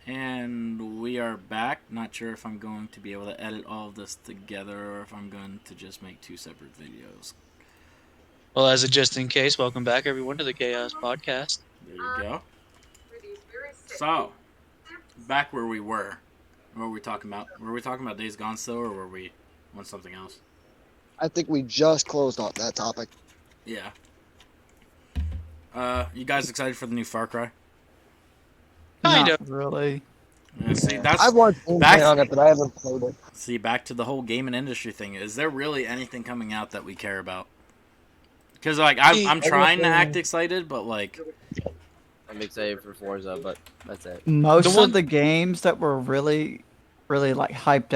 And we are back. Not sure if I'm going to be able to edit all of this together or if I'm going to just make two separate videos. Well, as a just in case, welcome back everyone to the Chaos Podcast. There you go. So, back where we were. What were we talking about? Were we talking about Days Gone still, or were we on something else? I think we just closed on that topic. Yeah. You guys excited for the new Far Cry? Kind Not of. really. Yeah, see, that's I've watched gameplay on it, but I haven't played it. see back to the whole gaming industry thing. Is there really anything coming out that we care about? Because like I'm trying to act excited, but like I'm excited for Forza, but that's it. Most of the games that were really like hyped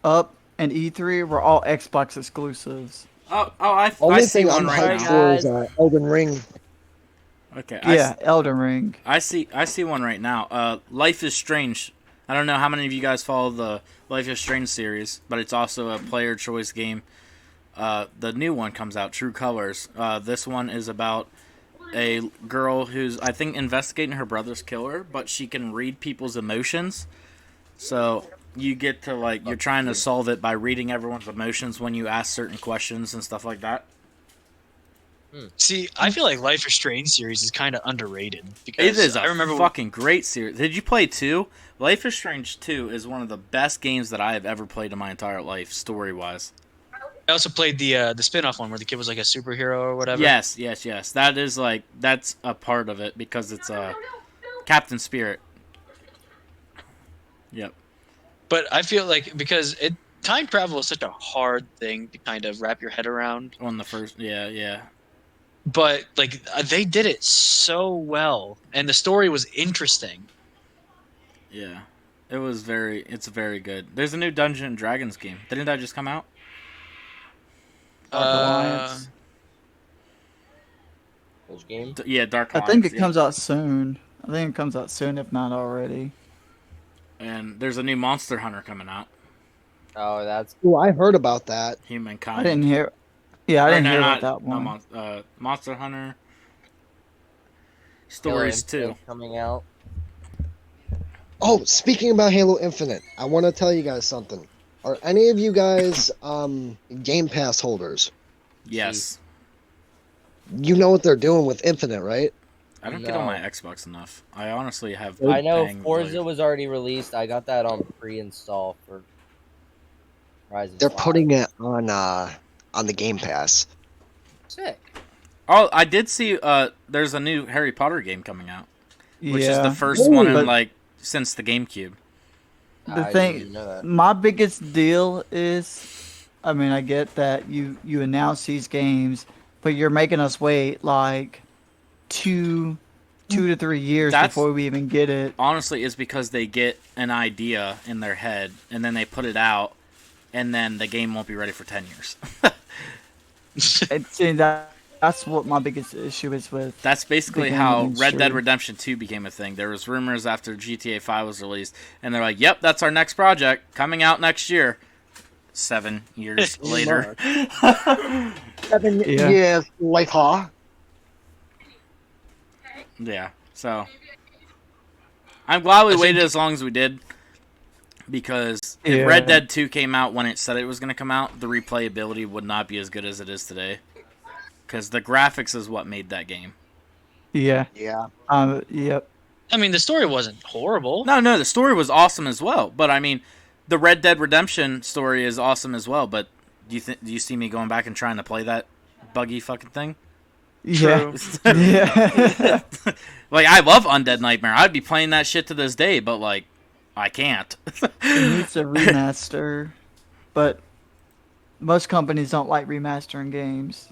up in E3 were all Xbox exclusives. I Only see thing one I'm right hyped now. for is Elden Ring. Okay, Yeah, Elden Ring. I see one right now. Life is Strange. I don't know how many of you guys follow the Life is Strange series, but it's also a player choice game. The new one comes out, True Colors. This one is about a girl who's, I think, investigating her brother's killer, but she can read people's emotions. So you get to, like, you're trying to solve it by reading everyone's emotions when you ask certain questions and stuff like that. See, I feel like Life is Strange series is kind of underrated It because is I remember fucking great series. Did you play 2? Life is Strange 2 is one of the best games that I have ever played in my entire life, story-wise. I also played the spin-off one where the kid was like a superhero or whatever. Yes. That is like, that's a part of it because it's Captain Spirit. Yep. But I feel like because time travel is such a hard thing to kind of wrap your head around. On the first, yeah. But like they did it so well, and the story was interesting. Yeah. It's very good. There's a new Dungeons and Dragons game. Didn't that just come out? Dark Alliance. Which game? Yeah, Dark I Alliance. think it yeah. comes out soon. If not already. And there's a new Monster Hunter coming out. Oh, that's Oh, I heard about that. Humankind. I didn't hear. Yeah, I Or didn't no, hear not- about that no, one. Monster Hunter Halo Stories Infinite 2. coming out. Oh, speaking about Halo Infinite, I want to tell you guys something. Are any of you guys Game Pass holders? Yes. You know what they're doing with Infinite, right? I don't get on my Xbox enough. I honestly have. I know been Forza like- was already released. I got that on pre-install for Horizon They're 5. putting it on the Game Pass. Sick. Oh, I did see. There's a new Harry Potter game coming out, which is the Yeah. first one in But- like since the GameCube. The I didn't thing, even know that. my biggest deal is, I mean, I get that you announce these games, but you're making us wait like two to 3 years That's- before we even get it. Honestly, is because they get an idea in their head and then they put it out, and then the game won't be ready for 10 years. See, that's what my biggest issue is with. That's basically The how gaming Red Dead industry. Redemption 2 became a thing. There was rumors after GTA 5 was released, and they're like, "Yep, that's our next project coming out next year." 7 years later. 7 Yeah. years later. Yeah. So I'm glad we I think- waited as long as we did, because if Yeah. Red Dead 2 came out when it said it was going to come out, the replayability would not be as good as it is today. Because the graphics is what made that game. Yeah. Yeah. Yep. I mean, the story wasn't horrible. No, the story was awesome as well. But I mean, the Red Dead Redemption story is awesome as well. But do you see me going back and trying to play that buggy fucking thing? Yeah. Yeah. Like, I love Undead Nightmare. I'd be playing that shit to this day, but like, I can't. It needs a remaster, but most companies don't like remastering games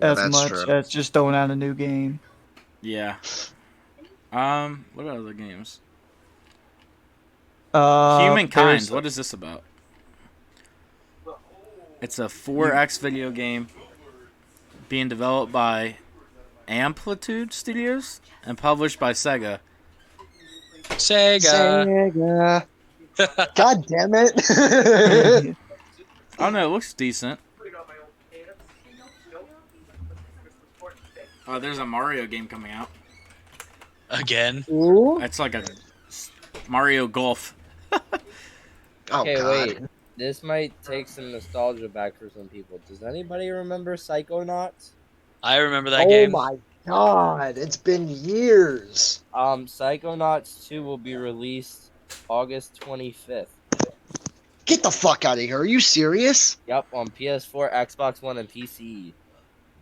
as That's much true. as just throwing out a new game. Yeah. What other games? Humankind. there's- What is this about? It's a 4X video game being developed by Amplitude Studios and published by Sega. Sega. Sega. God damn it. I don't know. It looks decent. There's a Mario game coming out. Again. Ooh. It's like a Mario Golf. Oh Okay, God. wait. This might take some nostalgia back for some people. Does anybody remember Psychonauts? I remember that Oh game. my God. It's been years. Psychonauts 2 will be released August 25th. Get the fuck out of here. Are you serious? Yep, on PS4, Xbox One, and PC.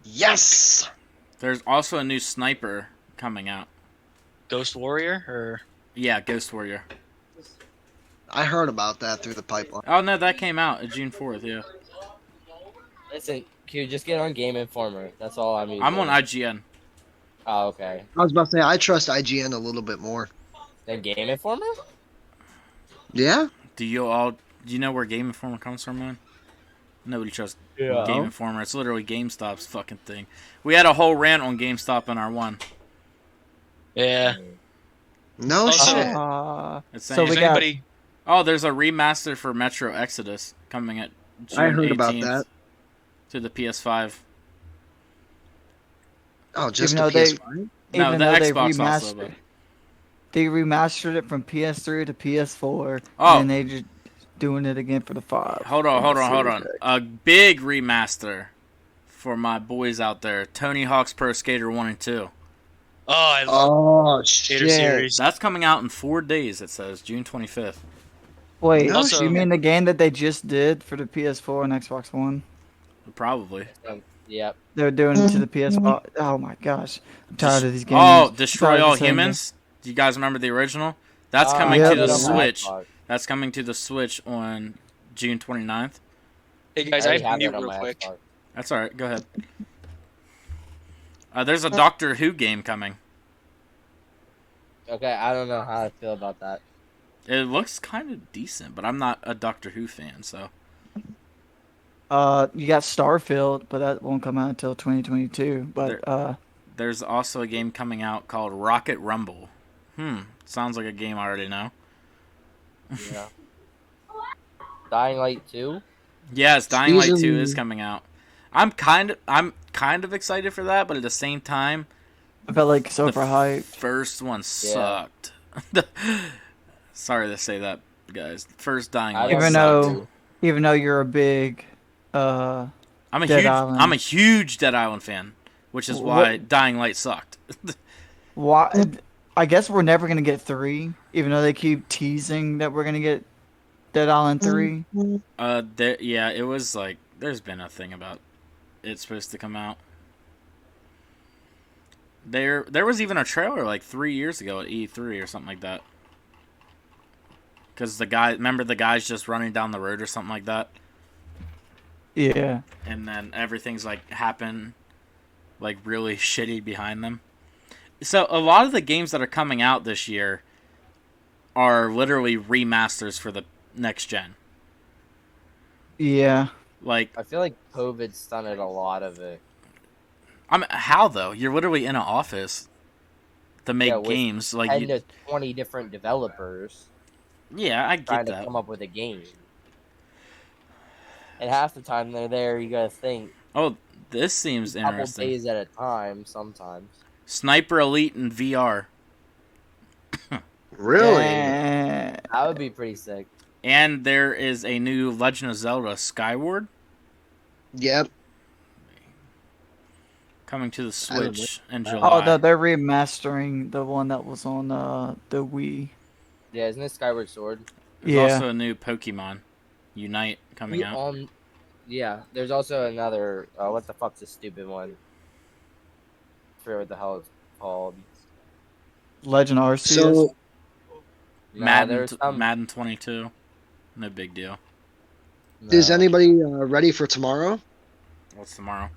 Yes. There's also a new sniper coming out. Ghost Warrior or Yeah, Ghost Warrior. I heard about that through the pipeline. Oh no, that came out June 4th. Yeah, Listen, Q, just get on Game Informer. That's all I'm using. I'm on IGN. Oh, okay. I was about to say I trust IGN a little bit more. Then Game Informer? Yeah. Do you know where Game Informer comes from, man? Nobody trusts Yeah. Game Informer. It's literally GameStop's fucking thing. We had a whole rant on GameStop in our one. yeah. No Also- shit. It's So saying, we If got- anybody, oh, there's a remaster for Metro Exodus coming at June I heard 18th about that. to the PS5. Oh, just Even the though they- PS5. No, Even the though they Xbox also. remastered, But... they remastered it from PS3 to PS4, Oh. and they just doing it again for the 5. Hold on. Series X. A big remaster for my boys out there. Tony Hawk's Pro Skater 1 and 2. oh, I love Oh Skater shit. series. That's coming out in 4 days, it says. June 25th. Wait, No Also- you mean the game that they just did for the PS4 and Xbox One? Probably. Yep. They're doing it to the PS5. Oh my gosh, I'm tired of these games. Oh, I'm Destroy tired of All the same Humans? Do you guys remember the original? That's Ah, coming yeah, to the but- Switch. Xbox. That's coming to the Switch on June 29th. Hey guys, I I already have to that mute on real my quick. Xbox. That's alright, go ahead. There's a Doctor Who game coming. Okay, I don't know how I feel about that. It looks kind of decent, but I'm not a Doctor Who fan, so. You got Starfield, but that won't come out until 2022. But There's also a game coming out called Rocket Rumble. Sounds like a game I already know. Yeah. Dying Light 2? Yes, Dying Light 2 Season- is coming out. I'm kind of excited for that, but at the same time, I felt like it's the overhyped. first one sucked. Sorry to say that, guys. First Dying I Light don't Even sucked. though, even though you're a big, I'm a Dead huge Island. I'm a huge Dead Island fan, which is why Dying Light sucked. why? I guess we're never gonna get 3, even though they keep teasing that we're gonna get Dead Island 3. It was like there's been a thing about it's supposed to come out. There was even a trailer like 3 years ago at E3 or something like that. Because remember the guy's just running down the road or something like that, Yeah. and then everything's like happen, like really shitty behind them. So a lot of the games that are coming out this year are literally remasters for the next gen. Yeah. Like, I feel like COVID stunted a lot of it. how though? You're literally in an office to make Yeah, with games. Like, 10 to 20 different developers yeah, I trying get to that. come up with a game. And half the time they're there, you gotta think Oh, this seems a couple interesting. days at a time sometimes. Sniper Elite in VR, Really? That would be pretty sick. and there is a new Legend of Zelda Skyward Yep. coming to the I don't know. Switch in Oh, July. Oh, no, they're remastering the one that was on the Wii. Yeah, isn't it Skyward Sword? There's Yeah. also a new Pokemon Unite coming out. Yeah, there's also another. What the fuck's the stupid one? I forget what the hell it's called. Legend Arceus. So Nah, Madden, there's some. Madden 22. No big deal. is no. anybody ready for tomorrow? What's tomorrow?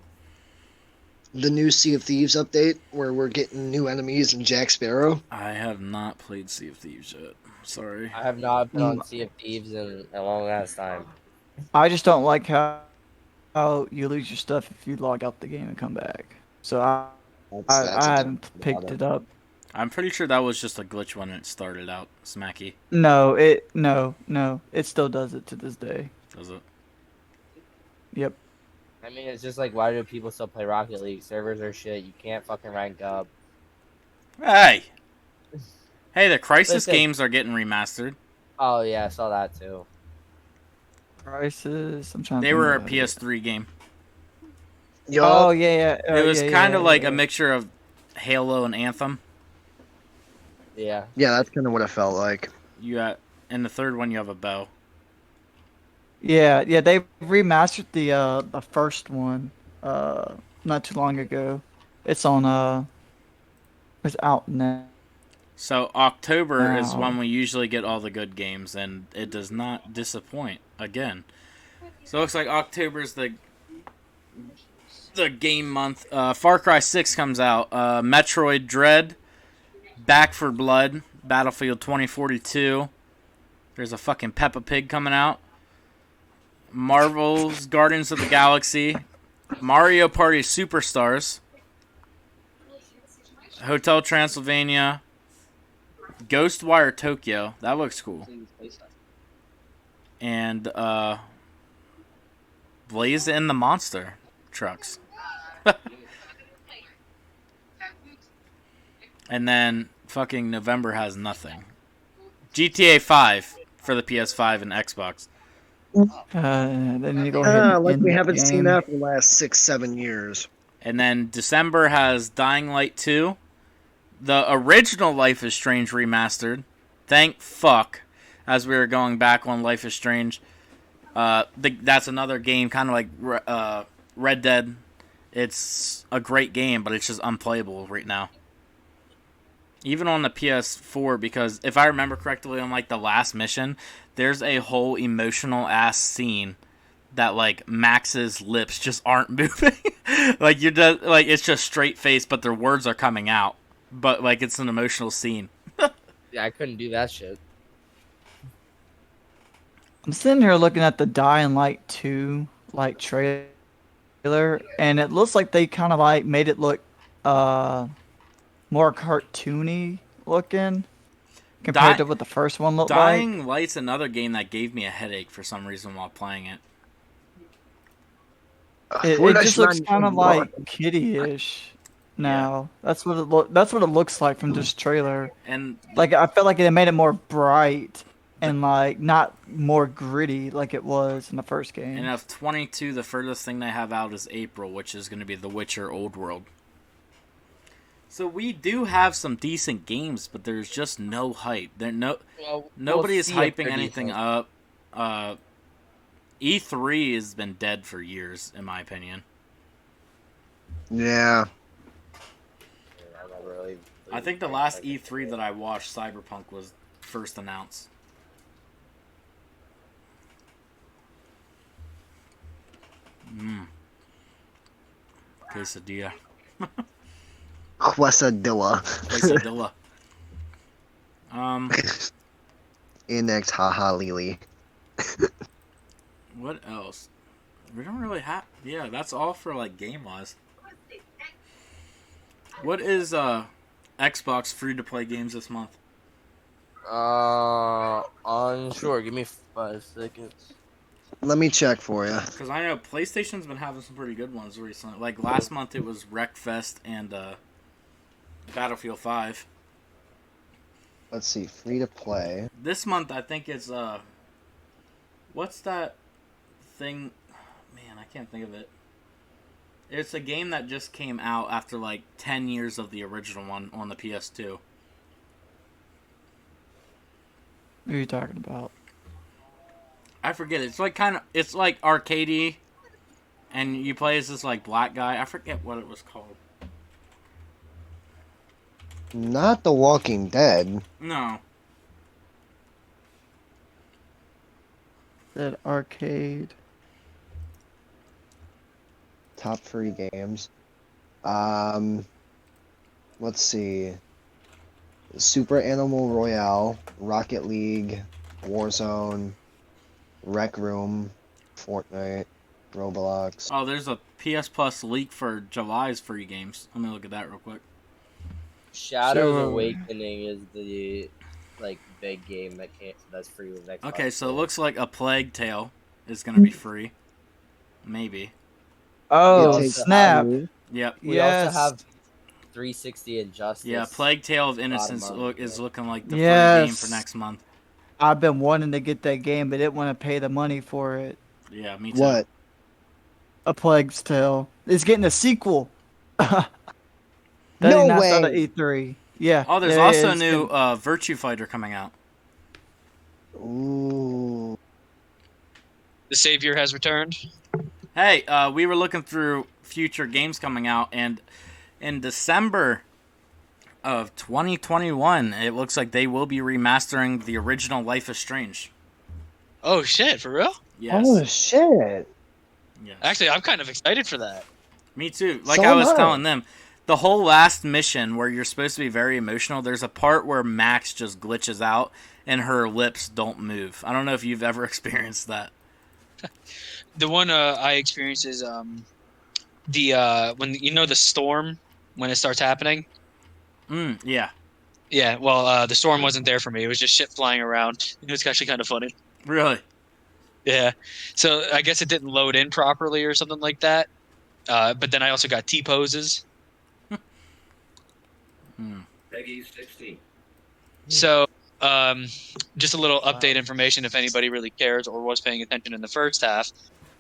The new Sea of Thieves update where we're getting new enemies and Jack Sparrow. I have not played Sea of Thieves yet. Sorry. I have not been on Sea of Thieves in a long ass time. I just don't like how you lose your stuff if you log out the game and come back. So I haven't picked it up. I'm pretty sure that was just a glitch when it started out. Smacky, No, it still does it to this day. does it? Yep. I mean, it's just like, why do people still play Rocket League? Servers are shit. You can't fucking rank up. Hey! Hey, the Crisis Listen. games are getting remastered. Oh yeah, I saw that too. Crisis. I'm trying to They think were a about it. PS3 game. Oh Yup. yeah, yeah. It was kind of like yeah. a mixture of Halo and Anthem. Yeah. Yeah, that's kind of what it felt like. You got in the third one you have a bow. Yeah, yeah. They remastered the first one not too long ago. It's on it's out now. So October is when we usually get all the good games, and it does not disappoint again. So it looks like October is the game month. Far Cry 6 comes out. Metroid Dread, Back for Blood, Battlefield 2042. There's a fucking Peppa Pig coming out. Marvel's Guardians of the Galaxy, Mario Party Superstars, Hotel Transylvania, Ghostwire Tokyo. That looks cool. And Blaze and the Monster trucks. And then fucking November has nothing. GTA 5 for the PS5 and Xbox. They need to go ahead and Like end we that haven't seen game. that for the last 6-7 years. And then December has Dying Light 2. The original Life is Strange remastered. Thank fuck. As we were going back on Life is Strange. That's another game, kind of like Red Dead. It's a great game, but it's just unplayable right now. Even on the PS4, because if I remember correctly, on like the last mission, there's a whole emotional ass scene that like Max's lips just aren't moving. Like you're just like it's just straight face, but their words are coming out. But like it's an emotional scene. Yeah, I couldn't do that shit. I'm sitting here looking at the Dying Light 2 like trailer, and it looks like they kind of like made it look more cartoony looking compared to what the first one looked like. Dying Light's another game that gave me a headache for some reason while playing it. It just looks kind of like kiddie-ish now. That's what it looks like from this trailer. And Like I felt like they made it more bright and like not more gritty like it was in the first game. and of 22, the furthest thing they have out is April, which is going to be The Witcher Old World. So we do have some decent games, but there's just no hype. Nobody is hyping anything up. E3 has been dead for years, in my opinion. Yeah. I think the last E3 that I watched, Cyberpunk, was first announced. Quesadilla. Quesadilla. Quesadilla. Inex haha lily. What else? We don't really have... Yeah, that's all for, like, game-wise. What is, Xbox free-to-play games this month? Unsure. Give me 5 seconds. Let me check for you. Because I know PlayStation's been having some pretty good ones recently. Like, last month it was Wreckfest and, Battlefield 5. Let's see, free to play. This month, I think it's, what's that thing? Man, I can't think of it. It's a game that just came out after, like, 10 years of the original one on the PS2. What are you talking about? I forget. It's like it's like arcadey, and you play as this like black guy. I forget what it was called. Not The Walking Dead. No, That arcade. Top free games. Let's see. Super Animal Royale, Rocket League, Warzone, Rec Room, Fortnite, Roblox. oh, there's a PS Plus leak for July's free games. Let me look at that real quick. Shadows So- Awakening is the like big game that's free with Xbox. Okay, so it looks like A Plague Tale is gonna be free. Maybe. Oh, Take snap. that. Yep. we Yes. also have 360 Injustice. Yeah, Plague Tale of Innocence money, is looking like the free Yes. game for next month. I've been wanting to get that game, but didn't want to pay the money for it. Yeah, me too. What? A Plague's Tale. It's getting a sequel. That No announced out at way. E3. Yeah. Oh, there's yeah, also a it's new been- Virtue Fighter coming out. Ooh. The savior has returned. Hey, we were looking through future games coming out, and in December of 2021, it looks like they will be remastering the original Life is Strange. Oh shit, for real? Yes. Oh shit. Yes. Actually, I'm kind of excited for that. Me too. Like So I am was I. telling them, the whole last mission where you're supposed to be very emotional, there's a part where Max just glitches out and her lips don't move. I don't know if you've ever experienced that. The one I experience is the when the storm when it starts happening. Yeah. Yeah, well, the storm wasn't there for me. It was just shit flying around. It was actually kind of funny. Really? Yeah. So I guess it didn't load in properly or something like that. But then I also got T-poses. Peggy 16. So just a little update information if anybody really cares or was paying attention in the first half.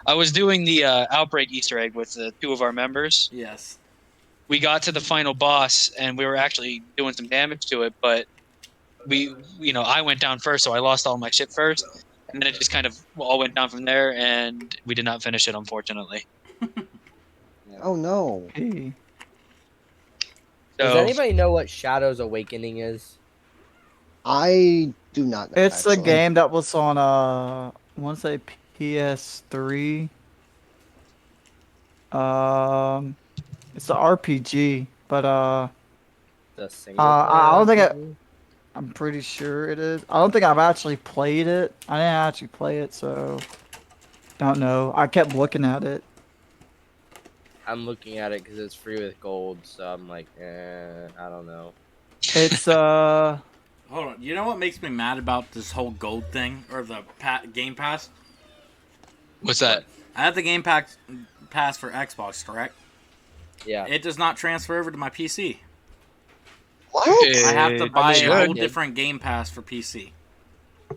I was doing the Outbreak Easter egg with two of our members. Yes. We got to the final boss and we were actually doing some damage to it, but I went down first, so I lost all my shit first, and then it just kind of all went down from there, and we did not finish it, unfortunately. Oh no. Hey. Does So anybody know what Shadow's Awakening is? I do not know. It's a actually. game that was on, I want to say PS3. It's an RPG, but The single I don't think RPG? I'm pretty sure it is. I don't think I've actually played it. I didn't actually play it, so don't know. I kept looking at it. I'm looking at it because it's free with gold, so I'm like, I don't know. It's Hold on. You know what makes me mad about this whole gold thing or the Game Pass? what's that? I have the Game Pass for Xbox, correct? Yeah. It does not transfer over to my PC. What? I have to buy a should. whole different Game Pass for PC.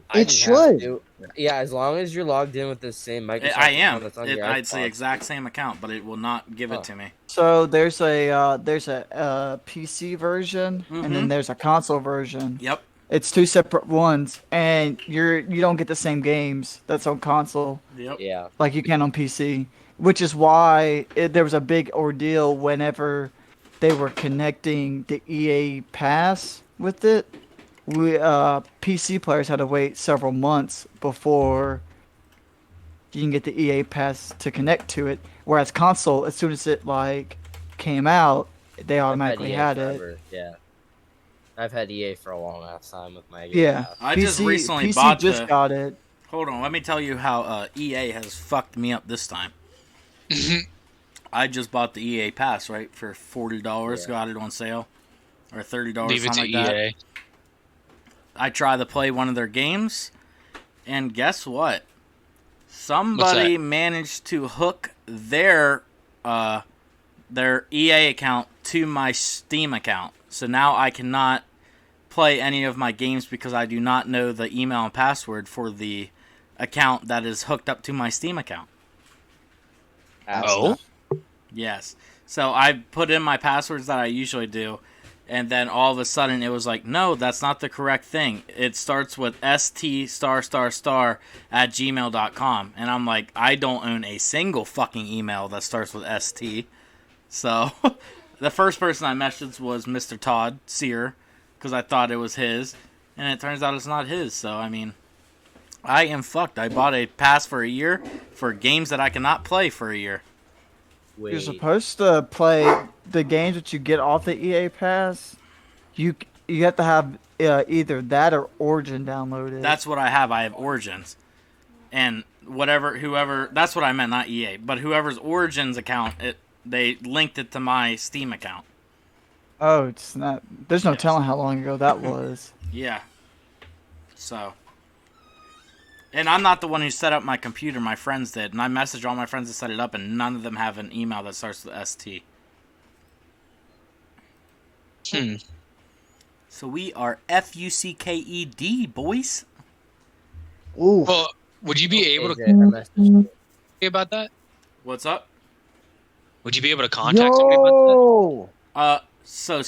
I It didn't have should. to. Yeah, as long as you're logged in with the same Microsoft I account am. that's on your It's the Xbox. exact same account, but it will not give it to me. so there's a PC version and then Mhm. there's a console version. Yep. It's two separate ones, and you don't get the same games that's on console Yep. Yeah. like you can on PC, which is why there was a big ordeal whenever they were connecting the EA Pass with it. We PC players had to wait several months before you can get the EA Pass to connect to it. Whereas console, as soon as it came out, they automatically EA had it. forever, yeah. I've had EA for a long ass time with my Game Yeah, Pass. I just recently PC bought just the- got it. Hold on. Let me tell you how EA has fucked me up this time. I just bought the EA Pass, right, for $40. Yeah. Got it on sale. Or $30, Leave it to something like that. EA. I try to play one of their games, and guess what? Somebody managed to hook their EA account to my Steam account. So now I cannot play any of my games because I do not know the email and password for the account that is hooked up to my Steam account. Oh? Yes. So I put in my passwords that I usually do, and then all of a sudden it was like, no, that's not the correct thing. It starts with st*** and I'm like, I don't own a single fucking email that starts with st. So the first person I messaged was Mr. Todd Sear because I thought it was his, and it turns out it's not his. So I mean, I am fucked. I bought a pass for a year for games that I cannot play for a year. Wait. You're supposed to play the games that you get off the EA Pass. You have to have either that or Origin downloaded. That's what I have. I have Origins, and whoever. That's what I meant, not EA, but whoever's Origins account, they linked it to my Steam account. Oh, it's not. There's no Yes. telling how long ago that was. Yeah. So. And I'm not the one who set up my computer. My friends did, and I messaged all my friends to set it up, and none of them have an email that starts with ST. So we are FUCKED, boys. Ooh. Well, would you be able Okay, to Jay, I messaged you. about that? What's up? Would you be able to contact somebody about that? Yo! So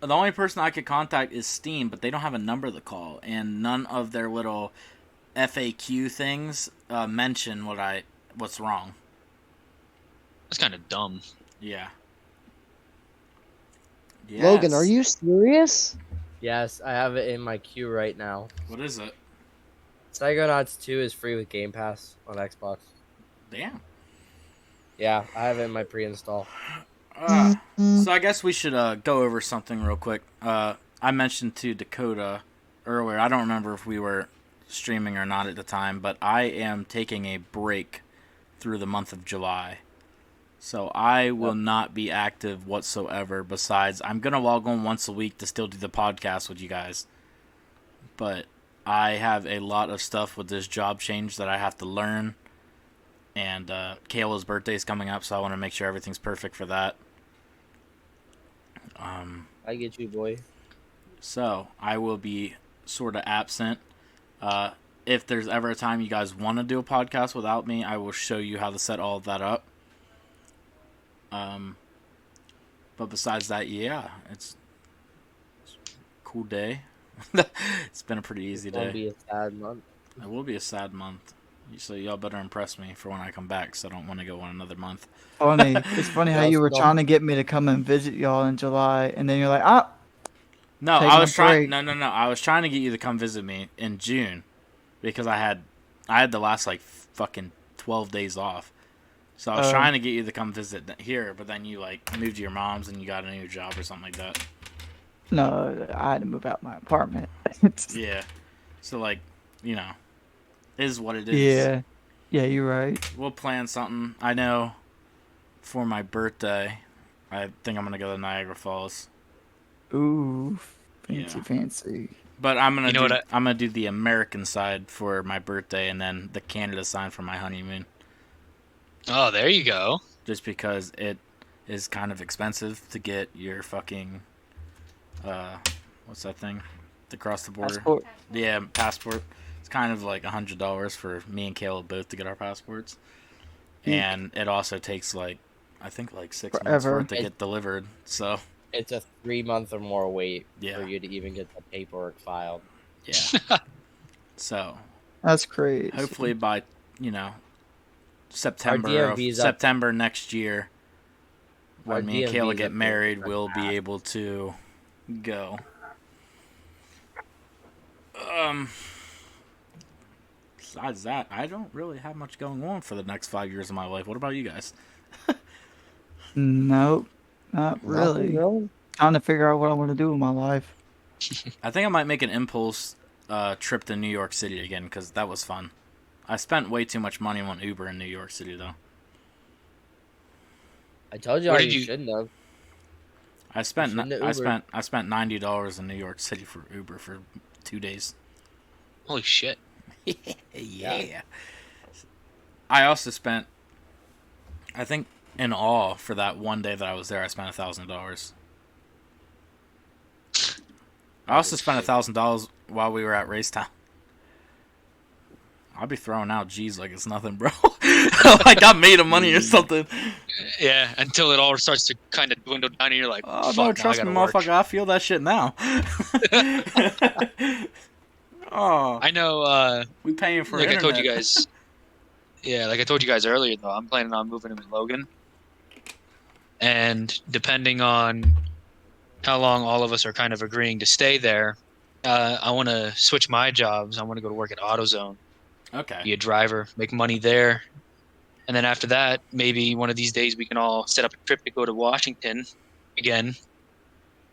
the only person I could contact is Steam, but they don't have a number to call, and none of their little FAQ things mention what's wrong. That's kind of dumb. Yeah. Logan, Yes. are you serious? Yes, I have it in my queue right now. What is it? Psychonauts 2 is free with Game Pass on Xbox. Damn. Yeah, I have it in my pre-install. So I guess we should go over something real quick. I mentioned to Dakota earlier, I don't remember if we were streaming or not at the time, but I am taking a break through the month of July. So I will not be active whatsoever. Besides, I'm going to log on once a week to still do the podcast with you guys. But I have a lot of stuff with this job change that I have to learn. And Kayla's birthday is coming up, so I want to make sure everything's perfect for that. I get you, boy. So I will be sort of absent. If there's ever a time you guys want to do a podcast without me, I will show you how to set all of that up. But besides that, yeah, it's a cool day. It's been a pretty easy It's gonna day. be a sad month. It will be a sad month. So y'all better impress me for when I come back, so I don't want to go on another month. Funny. It's funny how you were trying to get me to come and visit y'all in July, and then you're like, No, Taking I a was trying. break. No. I was trying to get you to come visit me in June, because I had the last like fucking 12 days off. So I was trying to get you to come visit here, but then you like moved to your mom's and you got a new job or something like that. no, I had to move out my apartment. Yeah. So like, it is what it is. Yeah. Yeah, you're right. We'll plan something. I know for my birthday, I think I'm gonna go to Niagara Falls. Ooh, fancy, Yeah. fancy. But I'm gonna You know what I'm gonna do the American side for my birthday and then the Canada side for my honeymoon. Oh, there you go. Just because it is kind of expensive to get your fucking what's that thing? To cross the border. Passport. Yeah, passport. It's kind of like $100 for me and Caleb both to get our passports. And it also takes like I think like 6 months for Forever. it to get delivered. So It's a 3-month or more wait Yeah. for you to even get the paperwork filed. yeah. So That's crazy. hopefully by September DMV's up. September next year, Our when me and DMV's Kayla up get to married, like we'll be half. able to go. Besides that, I don't really have much going on for the next 5 years of my life. What about you guys? Nope, not really. Nothing, really? Trying to figure out what I want to do with my life. I think I might make an impulse trip to New York City again because that was fun. I spent way too much money on Uber in New York City though. I told you Where how did you you- shouldn't have. I spent shouldn't have I Ubered. spent $90 in New York City for Uber for 2 days. Holy shit. Yeah. I also spent, I think, in all for that one day that I was there, I spent $1,000. I also spent $1,000 while we were at Racetown. I'll be throwing out G's like it's nothing, bro. Like I made a money or something. Yeah, until it all starts to kind of dwindle down and you're like, Oh fuck, no, now I trust me, gotta work. motherfucker. I feel that shit now. Oh, I know, we paying for like internet. I told you guys, yeah, like I told you guys earlier, though, I'm planning on moving in with Logan. And depending on how long all of us are kind of agreeing to stay there, I want to switch my jobs. I want to go to work at AutoZone, Okay. be a driver, make money there. And then after that, maybe one of these days we can all set up a trip to go to Washington again.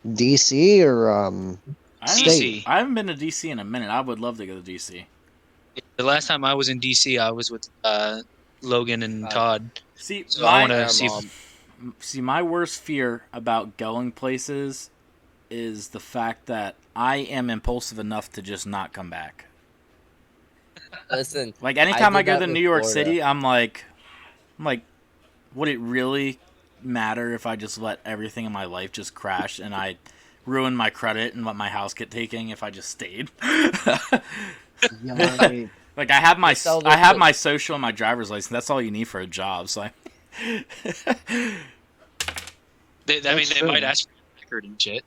DC or DC. I haven't been to DC in a minute. I would love to go to DC. The last time I was in DC, I was with Logan and Todd. See, So I want Yeah, to see. Mom. See, my worst fear about going places is the fact that I am impulsive enough to just not come back. Listen, Like anytime I did go that to with New York Florida. City, I'm like, would it really matter if I just let everything in my life just crash and I ruin my credit and let my house get taken if I just stayed. Yikes. Like I have my Sell I have this- my social and my driver's license. That's all you need for a job. So They That's true. might ask for your record and shit.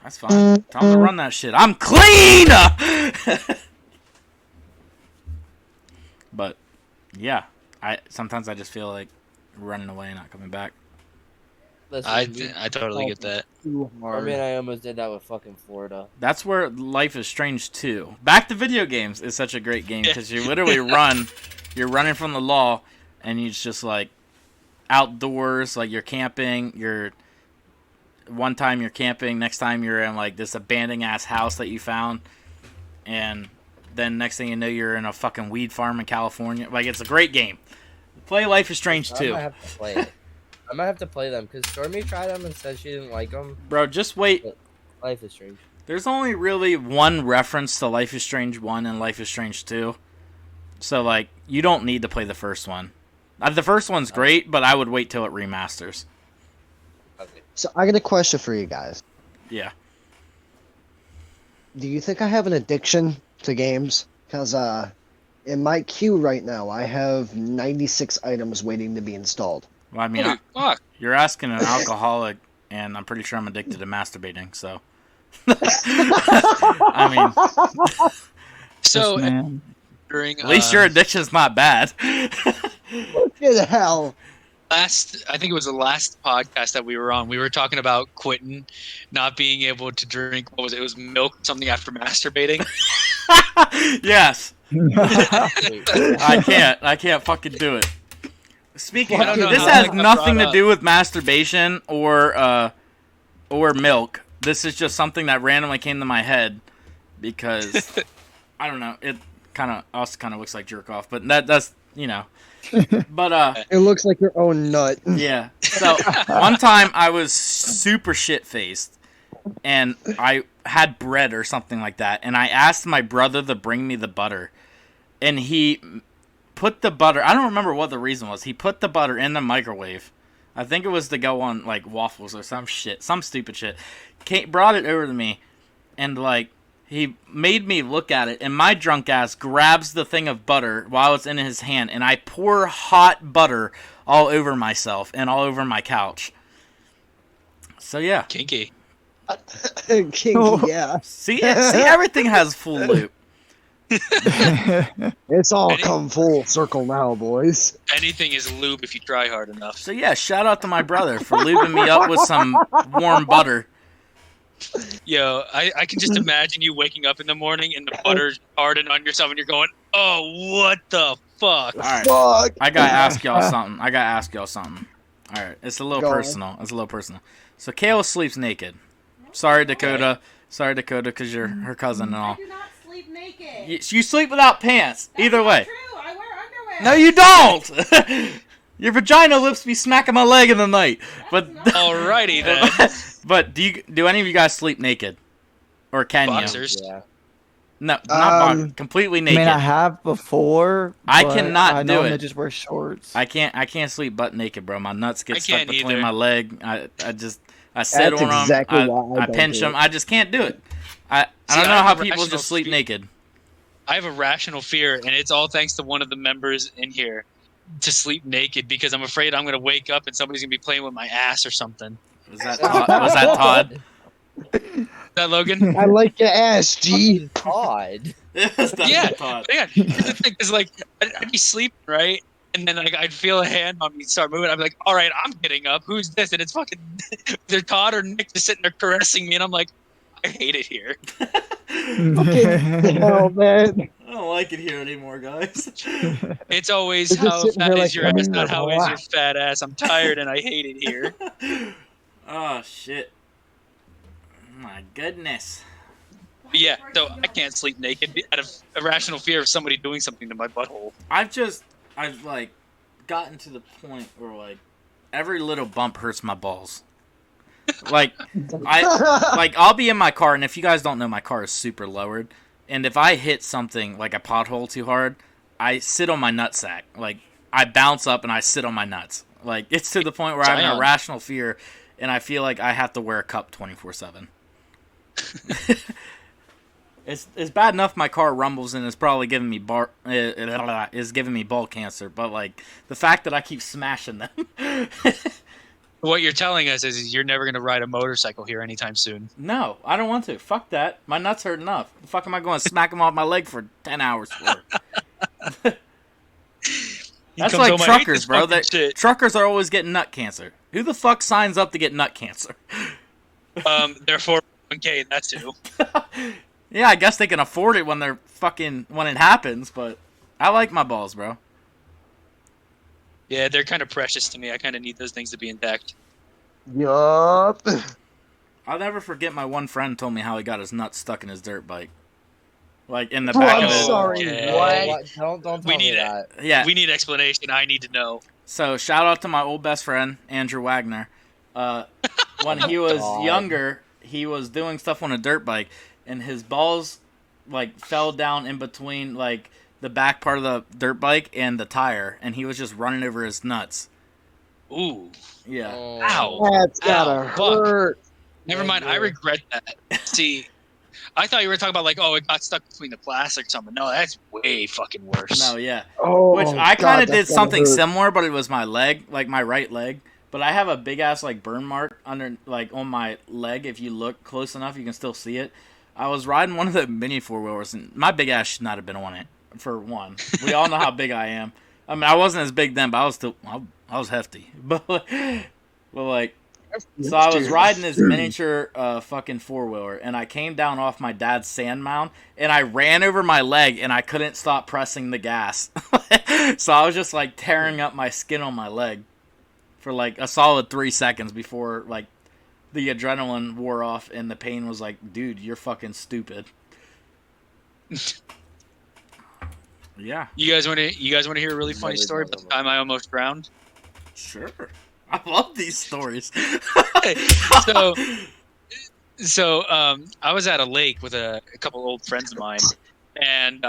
that's fine. Tell them to run that shit. I'm clean. But yeah, sometimes I just feel like running away and not coming back. Listen, I totally get that. Too I hard. mean, I almost did that with fucking Florida. That's where Life is Strange 2. Back to video games is such a great game because you literally run. You're running from the law, and it's just like outdoors, like you're camping. One time you're camping, next time you're in like this abandoned ass house that you found, and then next thing you know you're in a fucking weed farm in California. Like it's a great game. Play Life is Strange I 2. might have to play it. I might have to play them because Stormy tried them and said she didn't like them. Bro, just wait. Life is Strange. There's only really one reference to Life is Strange 1 and Life is Strange 2. So, like, you don't need to play the first one. The first one's great, but I would wait till it remasters. Okay. So I got a question for you guys. Yeah. Do you think I have an addiction to games? Because in my queue right now, I have 96 items waiting to be installed. Well, I mean, Holy fuck. you're asking an alcoholic, and I'm pretty sure I'm addicted to masturbating, so. I mean, So Yes, man. during at least your addiction's not bad. Fucking hell. I think it was the last podcast that we were on. We were talking about quitting, not being able to drink. What was it? It was milk something after masturbating. Yes. Wait, I can't fucking do it. Speaking I don't of, know this how has that got nothing brought to up. do with masturbation or milk. This is just something that randomly came to my head because I don't know. It also kind of looks like jerk off, but that's you know. But It looks like your own nut. yeah. So one time I was super shit faced, and I had bread or something like that, and I asked my brother to bring me the butter, and he put the butter. I don't remember what the reason was. He put the butter in the microwave. I think it was to go on like waffles or some stupid shit. Brought it over to me, and like he made me look at it, and my drunk ass grabs the thing of butter while it's in his hand, and I pour hot butter all over myself and all over my couch. So yeah, Kinky. Kinky, yeah. see, everything has full loop. It's all come full circle now, boys. Anything is lube if you try hard enough. So yeah, shout out to my brother for lubing me up with some warm butter. Yo, I can just imagine you waking up in the morning and the butter's hardened on yourself and you're going, oh, what the fuck? All right, Fuck. I gotta ask y'all something. All right, it's a little Go on. personal. So Kayla sleeps naked. Sorry, Dakota. Sorry, Dakota, because you're her cousin and all. I do not sleep naked. You sleep without pants. That's Either not way. True. I wear underwear. No, you don't. Your vagina lips be smacking my leg in the night. But Alrighty then. but do any of you guys sleep naked, or can Boxers. yeah. you? No, not completely I naked. mean, I have before. I but cannot I do normally it. just wear shorts. I can't sleep butt naked, bro. My nuts get I stuck can't between either. my leg. I sit That's on them. exactly why I I don't pinch do them. it. I just can't do it. I See, don't know I have how a people rational just sleep fear. naked. I have a rational fear, and it's all thanks to one of the members in here to sleep naked because I'm afraid I'm going to wake up and somebody's going to be playing with my ass or something. Was that Todd? Is that Logan? I like your ass, G. Odd. That's Yeah. Todd. Yeah, because like I'd be sleeping, right? And then like I'd feel a hand on me start moving. I'd be like, "All right, I'm getting up. Who's this?" And it's fucking either Todd or Nick just sitting there caressing me, and I'm like, "I hate it here." Hell, man. I don't like it here anymore, guys. It's always They're just how sitting fat there is like, your "I'm ass, in not your how is your lap." fat ass. I'm tired and I hate it here. Oh shit! My goodness. But yeah, so I can't sleep naked out of irrational fear of somebody doing something to my butthole. I've like gotten to the point where like every little bump hurts my balls. Like I'll be in my car, and if you guys don't know, my car is super lowered, and if I hit something like a pothole too hard, I sit on my nutsack. Like I bounce up and I sit on my nuts. Like it's to the point where I have an Zion. irrational fear, and I feel like I have to wear a cup 24/7. It's bad enough my car rumbles and is probably giving me is giving me ball cancer, but like the fact that I keep smashing them. What you're telling us is you're never gonna ride a motorcycle here anytime soon. No, I don't want to. Fuck that. My nuts hurt enough. The fuck am I going to smack them off my leg for 10 hours for? That's like truckers, bro. Truckers are always getting nut cancer. Who the fuck signs up to get nut cancer? Therefore, okay, that's who. Yeah, I guess they can afford it when it happens, but I like my balls, bro. Yeah, they're kind of precious to me. I kind of need those things to be intact. Yup. I'll never forget my one friend told me how he got his nuts stuck in his dirt bike. Like in the back I'm of his... sorry, Okay. what? Don't tell We me need that. Yeah. We need explanation. I need to know. So shout out to my old best friend, Andrew Wagner. When he was God. younger, he was doing stuff on a dirt bike, and his balls like fell down in between like the back part of the dirt bike and the tire, and he was just running over his nuts. Ooh. Yeah. Ow. That's gotta fuck. hurt. Never mind. I regret that. See, I thought you were talking about like, oh, it got stuck between the plastic or something. No, that's way fucking worse. No, yeah. Oh, Which I God, kind of that's did gotta something hurt. similar, but it was my leg, like my right leg. But I have a big ass like burn mark under like on my leg. If you look close enough, you can still see it. I was riding one of the mini 4-wheelers, and my big ass should not have been on it. For one, we all know how big I am. I mean, I wasn't as big then, but I was hefty. But like, so I was riding this miniature fucking 4-wheeler, and I came down off my dad's sand mound, and I ran over my leg, and I couldn't stop pressing the gas. So I was just like tearing up my skin on my leg for like a solid 3 seconds before like the adrenaline wore off, and the pain was like, dude, you're fucking stupid. Yeah. You guys want to hear a really funny story about the time I almost drowned? Sure. I love these stories. So I was at a lake with a couple old friends of mine, and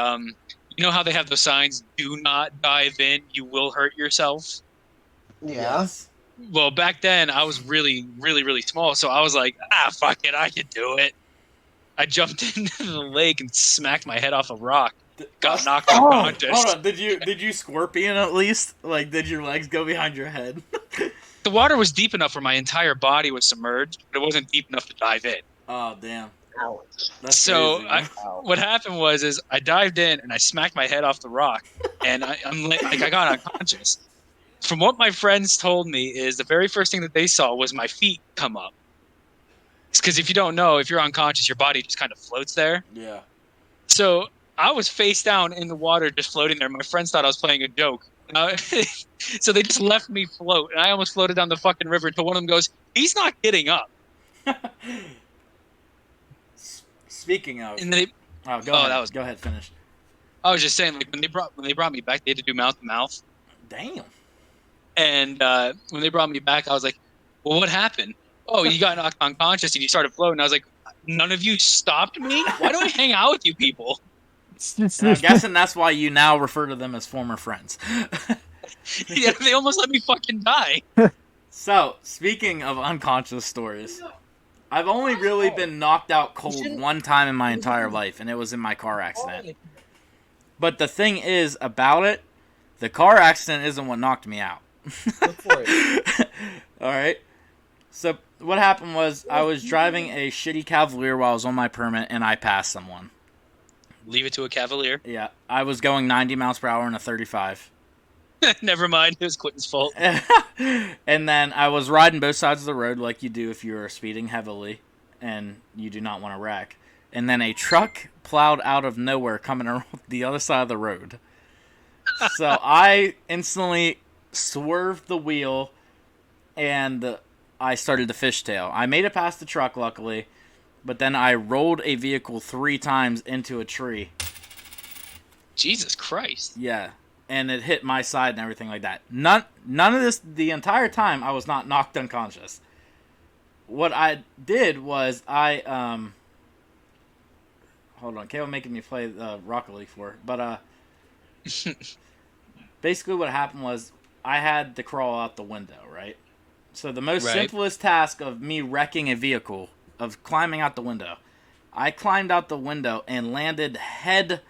you know how they have those signs, do not dive in, you will hurt yourself? Yeah. Well, back then I was really, really, really small, so I was like, fuck it, I can do it. I jumped into the lake and smacked my head off a rock. Got knocked unconscious. Hold on, did you scorpion at least? Like, did your legs go behind your head? The water was deep enough where my entire body was submerged, but it wasn't deep enough to dive in. Oh, damn. Ouch. That's So crazy, what happened was I dived in and I smacked my head off the rock, and I got unconscious. From what my friends told me is the very first thing that they saw was my feet come up. Because if you don't know, if you're unconscious, your body just kind of floats there. Yeah. So I was face down in the water, just floating there. My friends thought I was playing a joke. So they just left me float, and I almost floated down the fucking river until one of them goes, "He's not getting up." Speaking of, And then go ahead. that was Finish. I was just saying, like when they brought me back, they had to do mouth to mouth. Damn. And when they brought me back, I was like, "Well, what happened?" "Oh, you got knocked unconscious and you started floating." I was like, "None of you stopped me? Why do I hang out with you people?" And I'm guessing that's why you now refer to them as former friends. Yeah, they almost let me fucking die. So, speaking of unconscious stories, I've only really been knocked out cold one time in my entire life, and it was in my car accident. But the thing is about it, the car accident isn't what knocked me out. Alright? So, what happened was, I was driving a shitty Cavalier while I was on my permit, and I passed someone. Leave it to a Cavalier. Yeah, I was going 90 miles per hour in a 35. Never mind, it was Quentin's fault. And then I was riding both sides of the road like you do if you're speeding heavily and you do not want to wreck. And then a truck plowed out of nowhere coming around the other side of the road. So I instantly swerved the wheel and I started to fishtail. I made it past the truck, luckily, but then I rolled a vehicle 3 times into a tree. Jesus Christ. Yeah. And it hit my side and everything like that. None of this, the entire time, I was not knocked unconscious. What I did was hold on, Caleb making me play Rocket League for it. But basically what happened was I had to crawl out the window, right? So the most simplest task of me wrecking a vehicle, of climbing out the window, I climbed out the window and landed head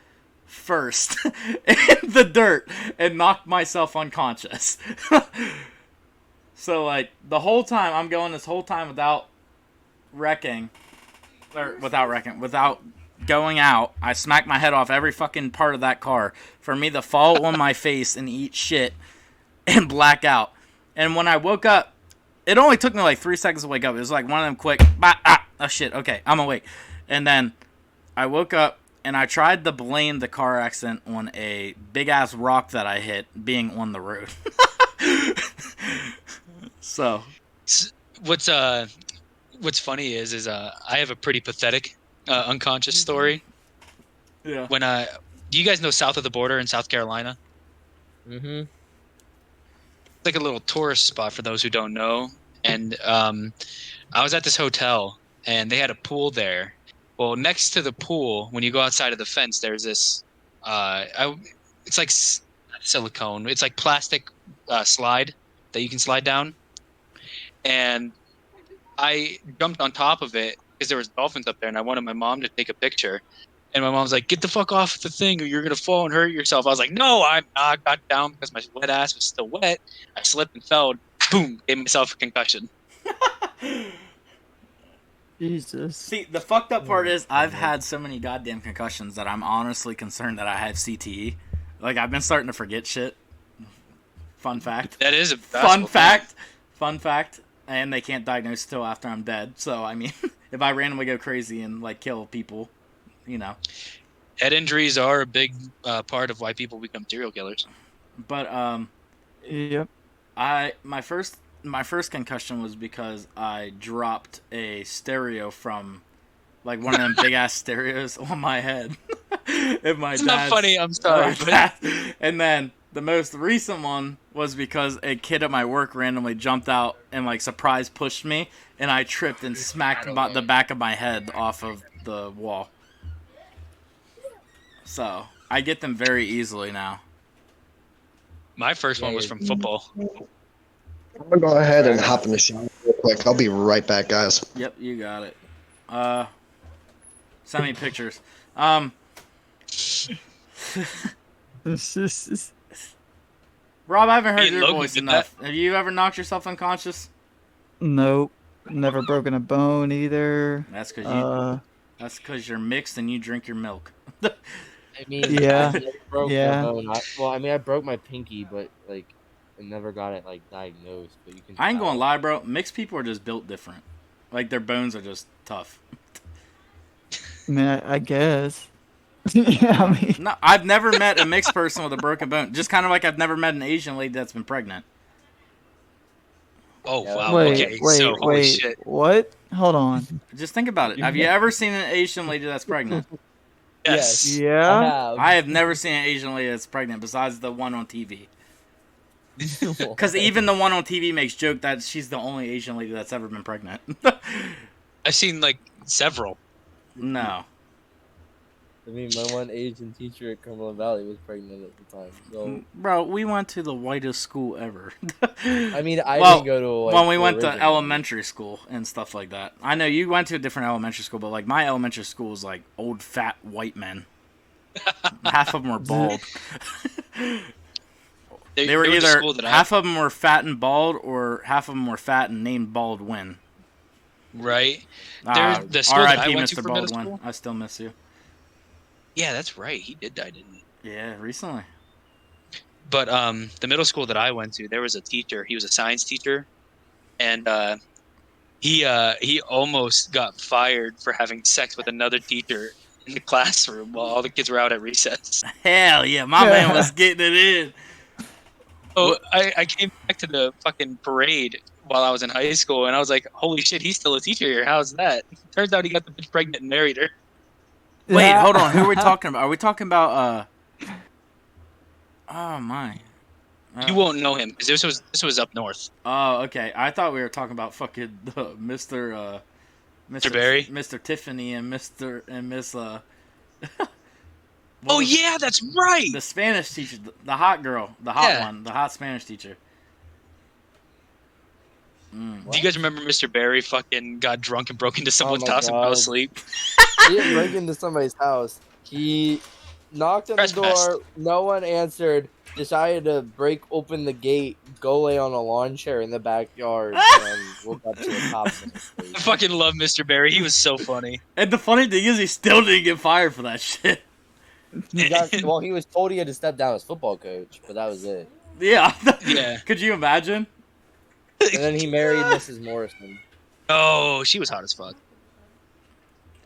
first in the dirt and knocked myself unconscious. So, like, the whole time, I'm going this whole time without going out. I smacked my head off every fucking part of that car for me to fall on my face and eat shit and black out. And when I woke up, it only took me like 3 seconds to wake up. It was like one of them quick, oh shit, okay, I'm awake. And then I woke up and I tried to blame the car accident on a big ass rock that I hit being on the road. So, What's funny is I have a pretty pathetic unconscious story. yeah. When do you guys know south of the border in South Carolina? Mm-hmm. It's like a little tourist spot for those who don't know. And I was at this hotel and they had a pool there. Well, next to the pool, when you go outside of the fence, there's this it's like silicone. It's like plastic slide that you can slide down. And I jumped on top of it because there was dolphins up there, and I wanted my mom to take a picture. And my mom's like, "Get the fuck off the thing, or you're gonna fall and hurt yourself." I was like, "No, I'm not." I got down because my wet ass was still wet. I slipped and fell. Boom! Gave myself a concussion. Jesus. See, the fucked up part is I've had so many goddamn concussions that I'm honestly concerned that I have CTE. Like, I've been starting to forget shit. Fun fact. That is a Fun fact. Fun fact. And they can't diagnose until after I'm dead. So, I mean, if I randomly go crazy and, like, kill people, you know. Head injuries are a big part of why people become serial killers. But, Yep. my first concussion was because I dropped a stereo from, like, one of them big ass stereos on my head. It's not funny. I'm sorry. And then the most recent one was because a kid at my work randomly jumped out and, like, surprise pushed me, and I tripped and smacked the back of my head off of the wall. So I get them very easily now. My first one was from football. I'm gonna go ahead and hop in the shower real quick. I'll be right back, guys. Yep, you got it. Send me pictures. Rob, I haven't heard Hey, your Logan voice did enough. Have you ever knocked yourself unconscious? Nope. Never broken a bone either. That's because you're mixed and you drink your milk. I mean, Yeah. I never broke Yeah. a bone. I broke my pinky, but like, I never got it like diagnosed. But you can. I ain't tell. gonna lie, bro. Mixed people are just built different. Like, their bones are just tough. I mean, I guess. Yeah, I mean, No, I've never met a mixed person with a broken bone. Just kind of like I've never met an Asian lady that's been pregnant. Oh Yeah. wow. wait, Okay. So holy shit. what? Hold on. Just think about it. Have you ever seen an Asian lady that's pregnant? Yes. I Yeah. have. I have never seen an Asian lady that's pregnant besides the one on TV. Because even the one on TV makes joke that she's the only Asian lady that's ever been pregnant. I've seen like several. No. I mean, my one Asian teacher at Cumberland Valley was pregnant at the time. So Bro, we went to the whitest school ever. I mean, I Well, didn't go to a white when we school went to originally. elementary school and stuff like that. I know you went to a different elementary school, but like my elementary school was like old fat white men. Half of them were bald. They were went to either school that half of them were fat and bald, or half of them were fat and named Baldwin. Right. The school that I R.I.P. went to Mr. for middle Baldwin. school? I still miss you. Yeah, that's right. He did die, didn't he? Yeah, recently. But the middle school that I went to, there was a teacher. He was a science teacher, and he almost got fired for having sex with another teacher in the classroom while all the kids were out at recess. Hell yeah, my man was getting it in. Oh, I came back to the fucking parade while I was in high school, and I was like, "Holy shit, he's still a teacher here. How's that?" Turns out he got the bitch pregnant and married her. Wait, Yeah. hold on. Who are we talking about? Are we talking about Oh my. You won't know him because this was up north. Oh, okay. I thought we were talking about fucking Mr. Barry? Mr. Tiffany and Miss what Oh was- yeah, that's right. the Spanish teacher, the hot girl, the hot Yeah. one, the hot Spanish teacher. Do you guys remember Mr. Barry fucking got drunk and broke into someone's my house and fell God. asleep? He didn't break into somebody's house. He knocked on the Trespassed. door. No one answered. Decided to break open the gate, go lay on a lawn chair in the backyard, and woke up to the cops in his face. I fucking love Mr. Barry. He was so funny. And the funny thing is, he still didn't get fired for that shit. He was told he had to step down as football coach, but that was it. Yeah. Yeah. Could you imagine? And then he married Mrs. Morrison. Oh, she was hot as fuck.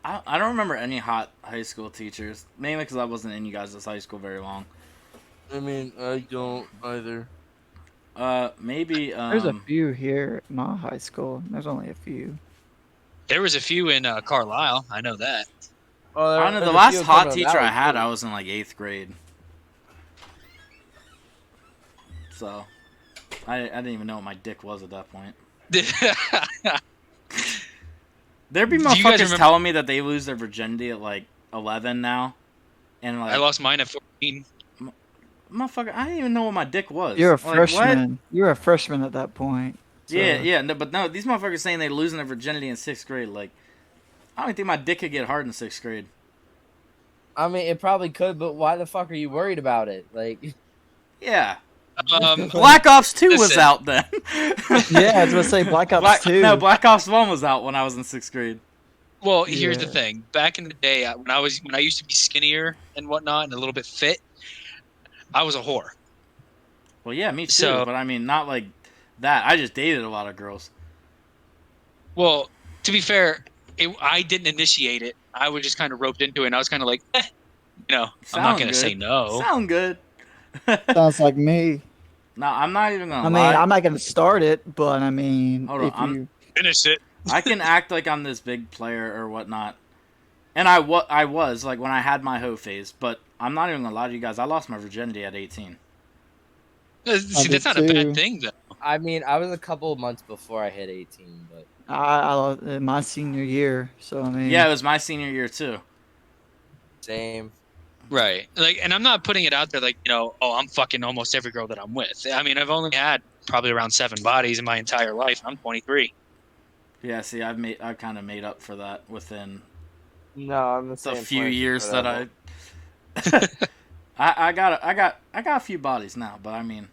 I don't remember any hot high school teachers. Mainly because I wasn't in you guys' high school very long. I mean, I don't either. Maybe. There's a few here at my high school. There's only a few. There was a few in Carlisle. I know that. I don't know. The last hot teacher I had, I was in like 8th grade. So, I didn't even know what my dick was at that point. There'd be Do you guys motherfuckers remember- telling me that they lose their virginity at like 11 now, and like I lost mine at 14. motherfucker, I didn't even know what my dick was. You're a Like, what? freshman. You're a freshman at that point. So. Yeah, no, but no, these motherfuckers saying they losing their virginity in 6th grade. Like, I don't think my dick could get hard in 6th grade. I mean, it probably could, but why the fuck are you worried about it? Like, Yeah, Um, Black Ops 2 was Listen. out then. Yeah, I was gonna say Black Ops 2. No, Black Ops 1 was out when I was in 6th grade. well, here's the Yeah. thing. Back in the day, when I used to be skinnier and whatnot and a little bit fit, I was a whore. Well, yeah, me too, So- but I mean, not like that. I just dated a lot of girls. Well, to be fair, I didn't initiate it. I was just kind of roped into it, and I was kind of like, I'm not Sound going to good. say no. Sound good. Sounds like me. No, I'm not even gonna I mean, lie. I'm not gonna start it, but I mean, Hold on, if I'm- you, Finish it. I can act like I'm this big player or whatnot, and I was like when I had my hoe phase. But I'm not even gonna lie to you guys. I lost my virginity at 18. See, did that's not a too. bad thing, though. I mean, I was a couple of months before I hit 18, but I in my senior year, so I mean, Yeah, it was my senior year too. same. Right. Like, and I'm not putting it out there like, I'm fucking almost every girl that I'm with. I mean, I've only had probably around 7 bodies in my entire life. I'm 23. Yeah, see, I've kind of made up for that within No, I'm the the same. few years that I got a few bodies now, but I mean,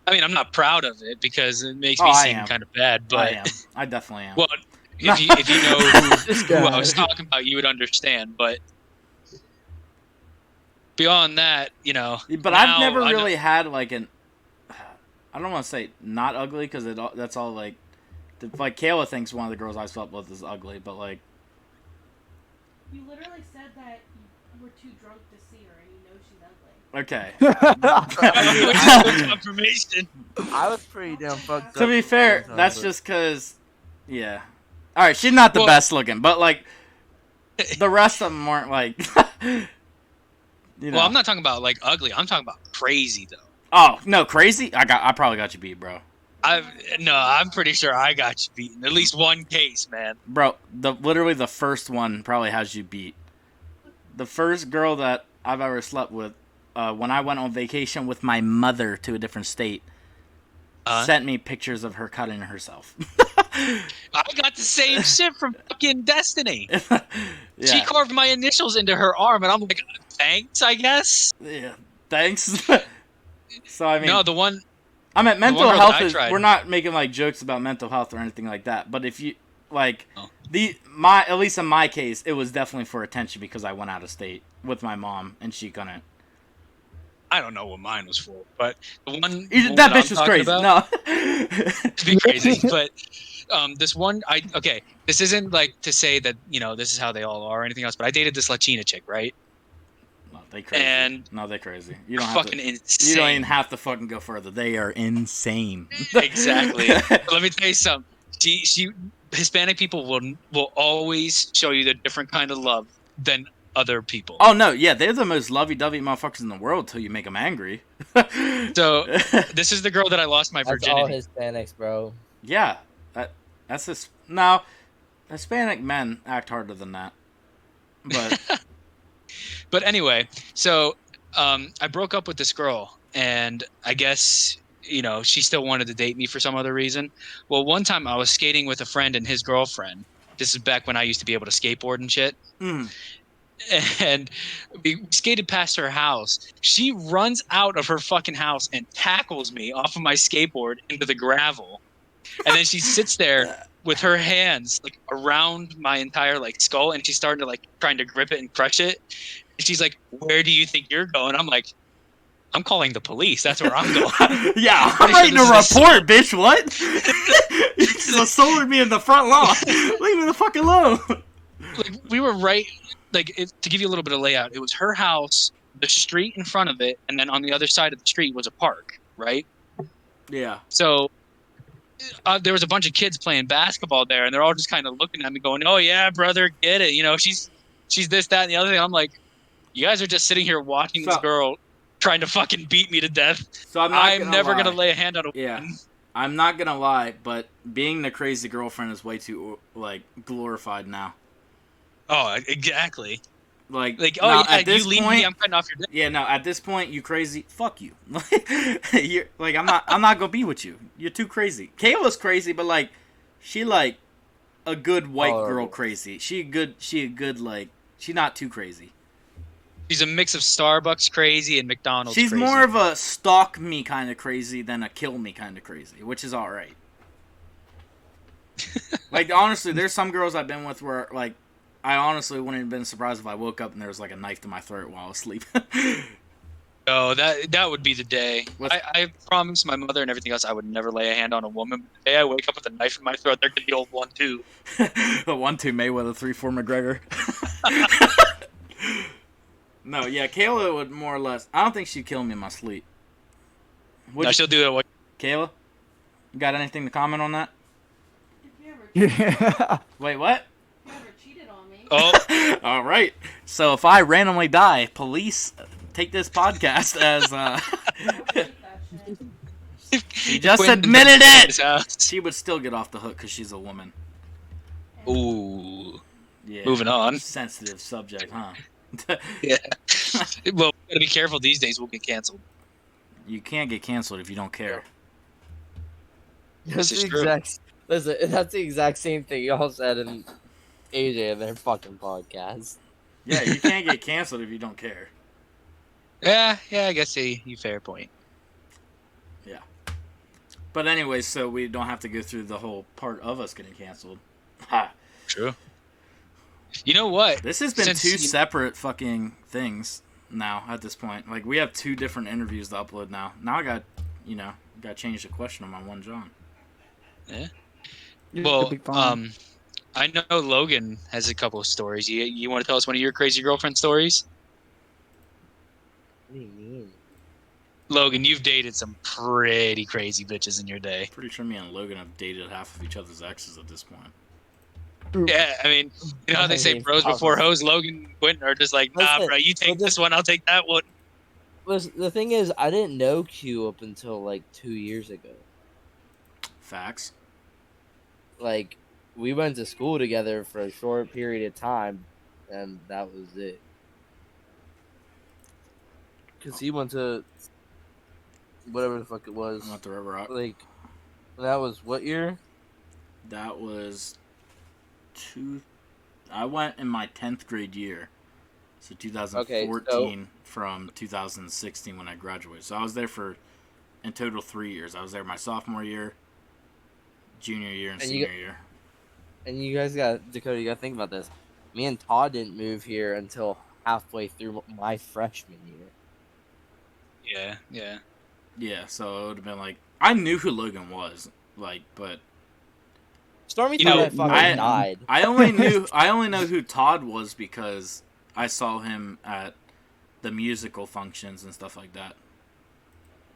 I'm not proud of it because it makes Oh, me I seem am. kind of bad, I but am. I definitely am. well, if you know This who I guy. was talking about, you would understand. But beyond that, But now I've never I know- really had like an. I don't want to say not ugly because that's all like Kayla thinks one of the girls I slept with is ugly, but like You literally said that you were too drunk to see her and you know she's ugly. okay. confirmation. I was pretty damn fucked up. To be fair, sometimes, that's but- just because, yeah. All right, she's not the Well- best looking, but like the rest of them weren't like. You know. Well, I'm not talking about like ugly. I'm talking about crazy though. Oh no, crazy! I probably got you beat, bro. I'm pretty sure I got you beaten. At least one case, man. Bro, literally the first one probably has you beat. The first girl that I've ever slept with, when I went on vacation with my mother to a different state, sent me pictures of her cutting herself. I got the same shit from fucking Destiny. Yeah. She carved my initials into her arm, and I'm like, thanks, I guess. Yeah. Thanks. So I mean, No, the one. I mean, mental girl that health I is. tried- We're not making like jokes about mental health or anything like that. But if you like, Oh. at least in my case, it was definitely for attention because I went out of state with my mom and she couldn't. I don't know what mine was for, but the one That I'm bitch was talking crazy. about- No. to be crazy, but this one, this isn't like to say that this is how they all are or anything else, but I dated this Latina chick, right? No, they crazy. And No, they crazy. You don't have Fucking to. insane. You don't even have to fucking go further. They are insane. Exactly. Let me tell you something. She Hispanic people will always show you the different kind of love than other people. Oh no, yeah, they're the most lovey-dovey motherfuckers in the world till you make them angry. So this is the girl that I lost my That's all virginity. Hispanics, bro. Yeah, that's this. No, Hispanic men act harder than that. But But anyway, so I broke up with this girl, and I guess she still wanted to date me for some other reason. Well, one time I was skating with a friend and his girlfriend. This is back when I used to be able to skateboard and shit. Mm. And we skated past her house. She runs out of her fucking house and tackles me off of my skateboard into the gravel. And then she sits there with her hands like around my entire like skull, and she's starting to like trying to grip it and crush it. And she's like, "Where do you think you're going?" I'm like, "I'm calling the police. That's where I'm going." Yeah, I'm writing a report, bitch. What? You just assaulted me in the front lawn. Leave me the fuck alone. Like we were right. To give you a little bit of layout, it was her house, the street in front of it, and then on the other side of the street was a park, right? Yeah. So there was a bunch of kids playing basketball there, and they're all just kind of looking at me going, "Oh yeah, brother, get it. She's this, that, and the other thing." I'm like, you guys are just sitting here watching this girl trying to fucking beat me to death. So I'm never going to lay a hand on a woman. Yeah. I'm not going to lie, but being the crazy girlfriend is way too, like, glorified now. Oh, exactly. Like oh now, yeah, you leave me, I'm cutting off your dick. Yeah, no, at this point, you crazy, fuck you. You're, like, I'm not gonna be with you. You're too crazy. Kayla's crazy, but, like, she, like, a good white girl crazy. She a good, like, she's not too crazy. She's a mix of Starbucks crazy and McDonald's She's crazy. more of a stalk me kind of crazy than a kill me kind of crazy, which is alright. Like, honestly, there's some girls I've been with where, like, I honestly wouldn't have been surprised if I woke up and there was, like, a knife to my throat while I was asleep. Oh, that would be the day. I promised my mother and everything else I would never lay a hand on a woman. But the day I wake up with a knife in my throat, they're going to be old 1-2. The 1-2 Mayweather, 3-4 McGregor. No, yeah, Kayla would more or less... I don't think she'd kill me in my sleep. No, she'll do it. Kayla? You got anything to comment on that? Yeah. Wait, what? You ever cheated on me? Oh. All right. So if I randomly die, police take this podcast as... She just admitted it! She would still get off the hook because she's a woman. Ooh. Yeah. Moving on. Sensitive subject, huh? Yeah. Well, we gotta be careful these days. We'll get canceled. You can't get canceled if you don't care. That's This is the true. listen, that's the exact same thing y'all said in AJ and their fucking podcast. Yeah, you can't get canceled if you don't care. Yeah, I guess you fair point. Yeah. But anyways, so we don't have to go through the whole part of us getting canceled. Ha. True. You know what? This has been two separate fucking things now at this point. Like, we have two different interviews to upload now. Now I got to change the question on my one John. Yeah. It Well, could be fun. I know Logan has a couple of stories. You want to tell us one of your crazy girlfriend stories? What do you mean? Logan, you've dated some pretty crazy bitches in your day. Pretty sure me and Logan have dated half of each other's exes at this point. Yeah, I mean, you know how they say bros before hoes? Logan and Quentin are just like, nah, Listen, bro, you take this one, I'll take that one. Listen, the thing is, I didn't know Q up until like 2 years ago. Facts. Like, we went to school together for a short period of time, and that was it. Because he went to whatever the fuck it was. Went to River Rock. Like, that was what year? That was I went in my 10th grade year. So 2014 from 2016 when I graduated. So I was there for, in total, 3 years. I was there my sophomore year, junior year, and senior year. And you guys Dakota, you gotta think about this. Me and Todd didn't move here until halfway through my freshman year. Yeah. Yeah, so it would have been like, I knew who Logan was, like, but Stormy You thought know, I fucking died. I only know who Todd was because I saw him at the musical functions and stuff like that.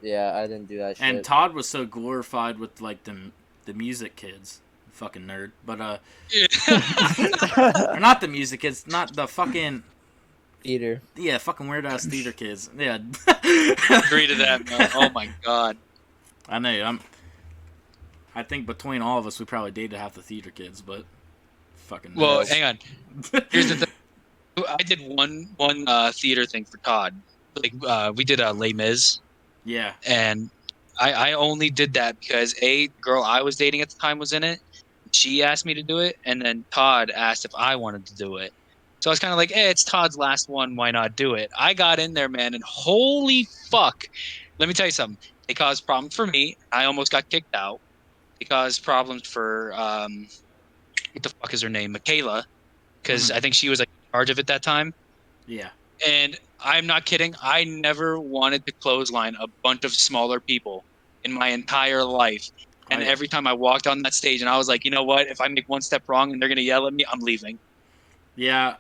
Yeah, I didn't do that shit. And Todd was so glorified with like the music kids. Fucking nerd. But or not the music kids, not the fucking theater. Yeah, fucking weird ass theater kids. Yeah. Agree to that, man. Oh my god. I know. I think between all of us, we probably dated half the theater kids, but fucking. Well, nerds. hang on. Here's the thing. I did one theater thing for Todd. Like we did Les Mis. Yeah. And I only did that because the girl I was dating at the time was in it. She asked me to do it, and then Todd asked if I wanted to do it. So I was kind of like, "Hey, it's Todd's last one. Why not do it?" I got in there, man, and holy fuck! Let me tell you something. It caused problems for me. I almost got kicked out. It caused problems for what the fuck is her name, Michaela, because I think she was like in charge of it that time. Yeah. And I'm not kidding. I never wanted to clothesline a bunch of smaller people in my entire life. And every time I walked on that stage, and I was like, you know what? If I make one step wrong and they're gonna yell at me, I'm leaving. Yeah.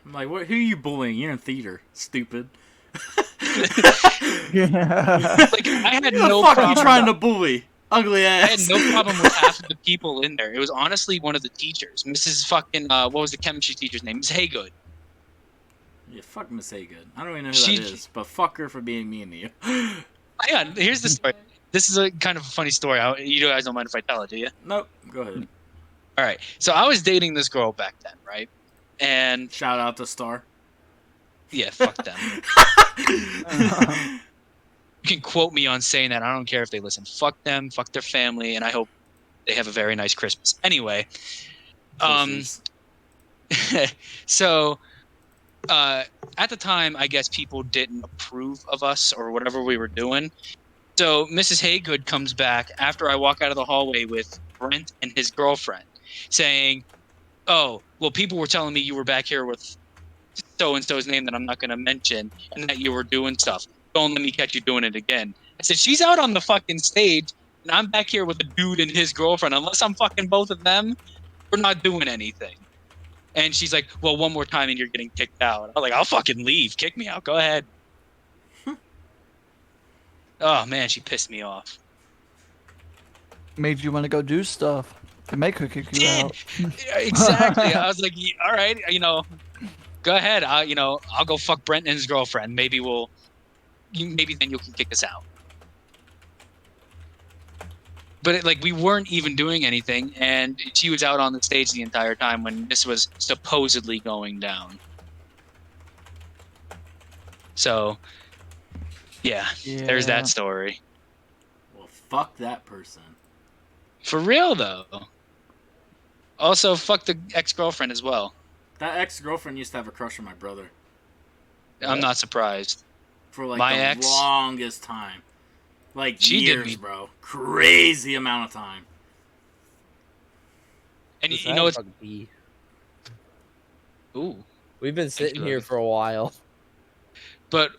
I'm like, who are you bullying? You're in theater, stupid. Like, I had no fuck problem. you trying to bully? Ugly ass. I had no problem with half of the people in there. It was honestly one of the teachers, Mrs. fucking what was the chemistry teacher's name? Miss Haygood. Yeah, fuck Miss Haygood. I don't even know who that is, but fuck her for being mean to you. Hang on, here's the story. This is a kind of a funny story. You guys don't mind if I tell it, do you? Nope. Go ahead. All right. So I was dating this girl back then, right? And shout out to Star. Yeah, fuck them. You can quote me on saying that. I don't care if they listen. Fuck them. Fuck their family. And I hope they have a very nice Christmas. Anyway, so at the time, I guess people didn't approve of us or whatever we were doing. So Mrs. Haygood comes back after I walk out of the hallway with Brent and his girlfriend, saying, "Oh, well, people were telling me you were back here with so-and-so's name that I'm not going to mention, and that you were doing stuff. Don't let me catch you doing it again." I said, she's out on the fucking stage, and I'm back here with a dude and his girlfriend. Unless I'm fucking both of them, we're not doing anything. And she's like, well, one more time and you're getting kicked out. I was like, I'll fucking leave. Kick me out. Go ahead. Oh, man, she pissed me off. Made you want to go do stuff to make her kick you out. Exactly. I was like, all right, go ahead. I'll go fuck Brent and his girlfriend. Maybe then you can kick us out. But we weren't even doing anything, and she was out on the stage the entire time when this was supposedly going down. So, yeah. There's that story. Well, fuck that person. For real, though. Also, fuck the ex-girlfriend as well. That ex-girlfriend used to have a crush on my brother. I'm not surprised. For the longest time. She years, bro. Crazy amount of time. And you know it's... Ooh. We've been sitting here for a while. But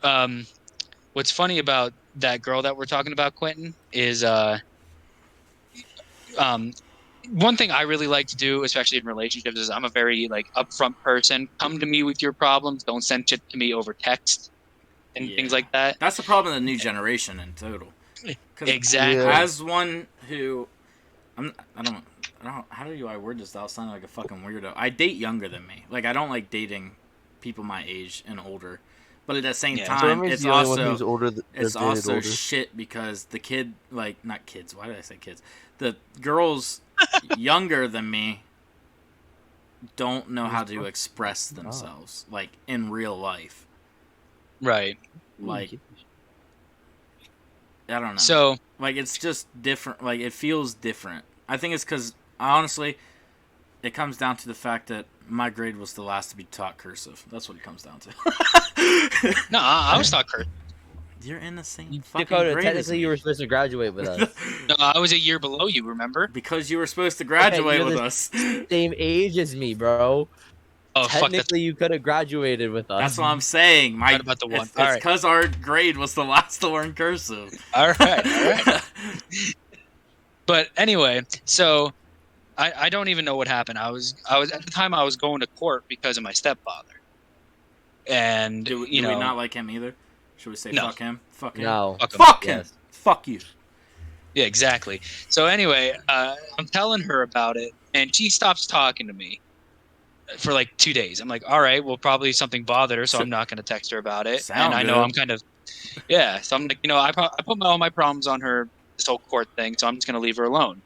what's funny about that girl that we're talking about, Quentin, is one thing I really like to do, especially in relationships, is I'm a very upfront person. Come to me with your problems. Don't send shit to me over text and things like that. That's the problem of the new generation in total. Exactly. As one who, I don't. How do I word this without sounding like a fucking weirdo? I date younger than me. I don't like dating people my age and older. But at the same time, it's also shit because the kid, not kids. Why did I say kids? The girls younger than me don't know how to express themselves, in real life. Right. I don't know. So, it's just different. It feels different. I think it's because, honestly, it comes down to the fact that my grade was the last to be taught cursive. That's what it comes down to. No, I was taught cursive. You're in the same fucking Dakota, grade technically you were supposed to graduate with us. No, I was a year below you, remember? Because you were supposed to graduate with us. Same age as me, bro. Oh, technically, you could have graduated with us. That's what I'm saying. Right about the one. It's because our grade was the last to learn cursive. All right. But anyway, so I don't even know what happened. I was at the time I was going to court because of my stepfather. And do we not like him either? Should we say fuck him? Fuck him. No. Fuck him. Yes. Fuck you. Yeah, exactly. So anyway, I'm telling her about it, and she stops talking to me for 2 days. I'm like, all right, well, probably something bothered her, so I'm not going to text her about it. And I know I'm kind of, so I'm like, I put all my problems on her, this whole court thing, so I'm just going to leave her alone.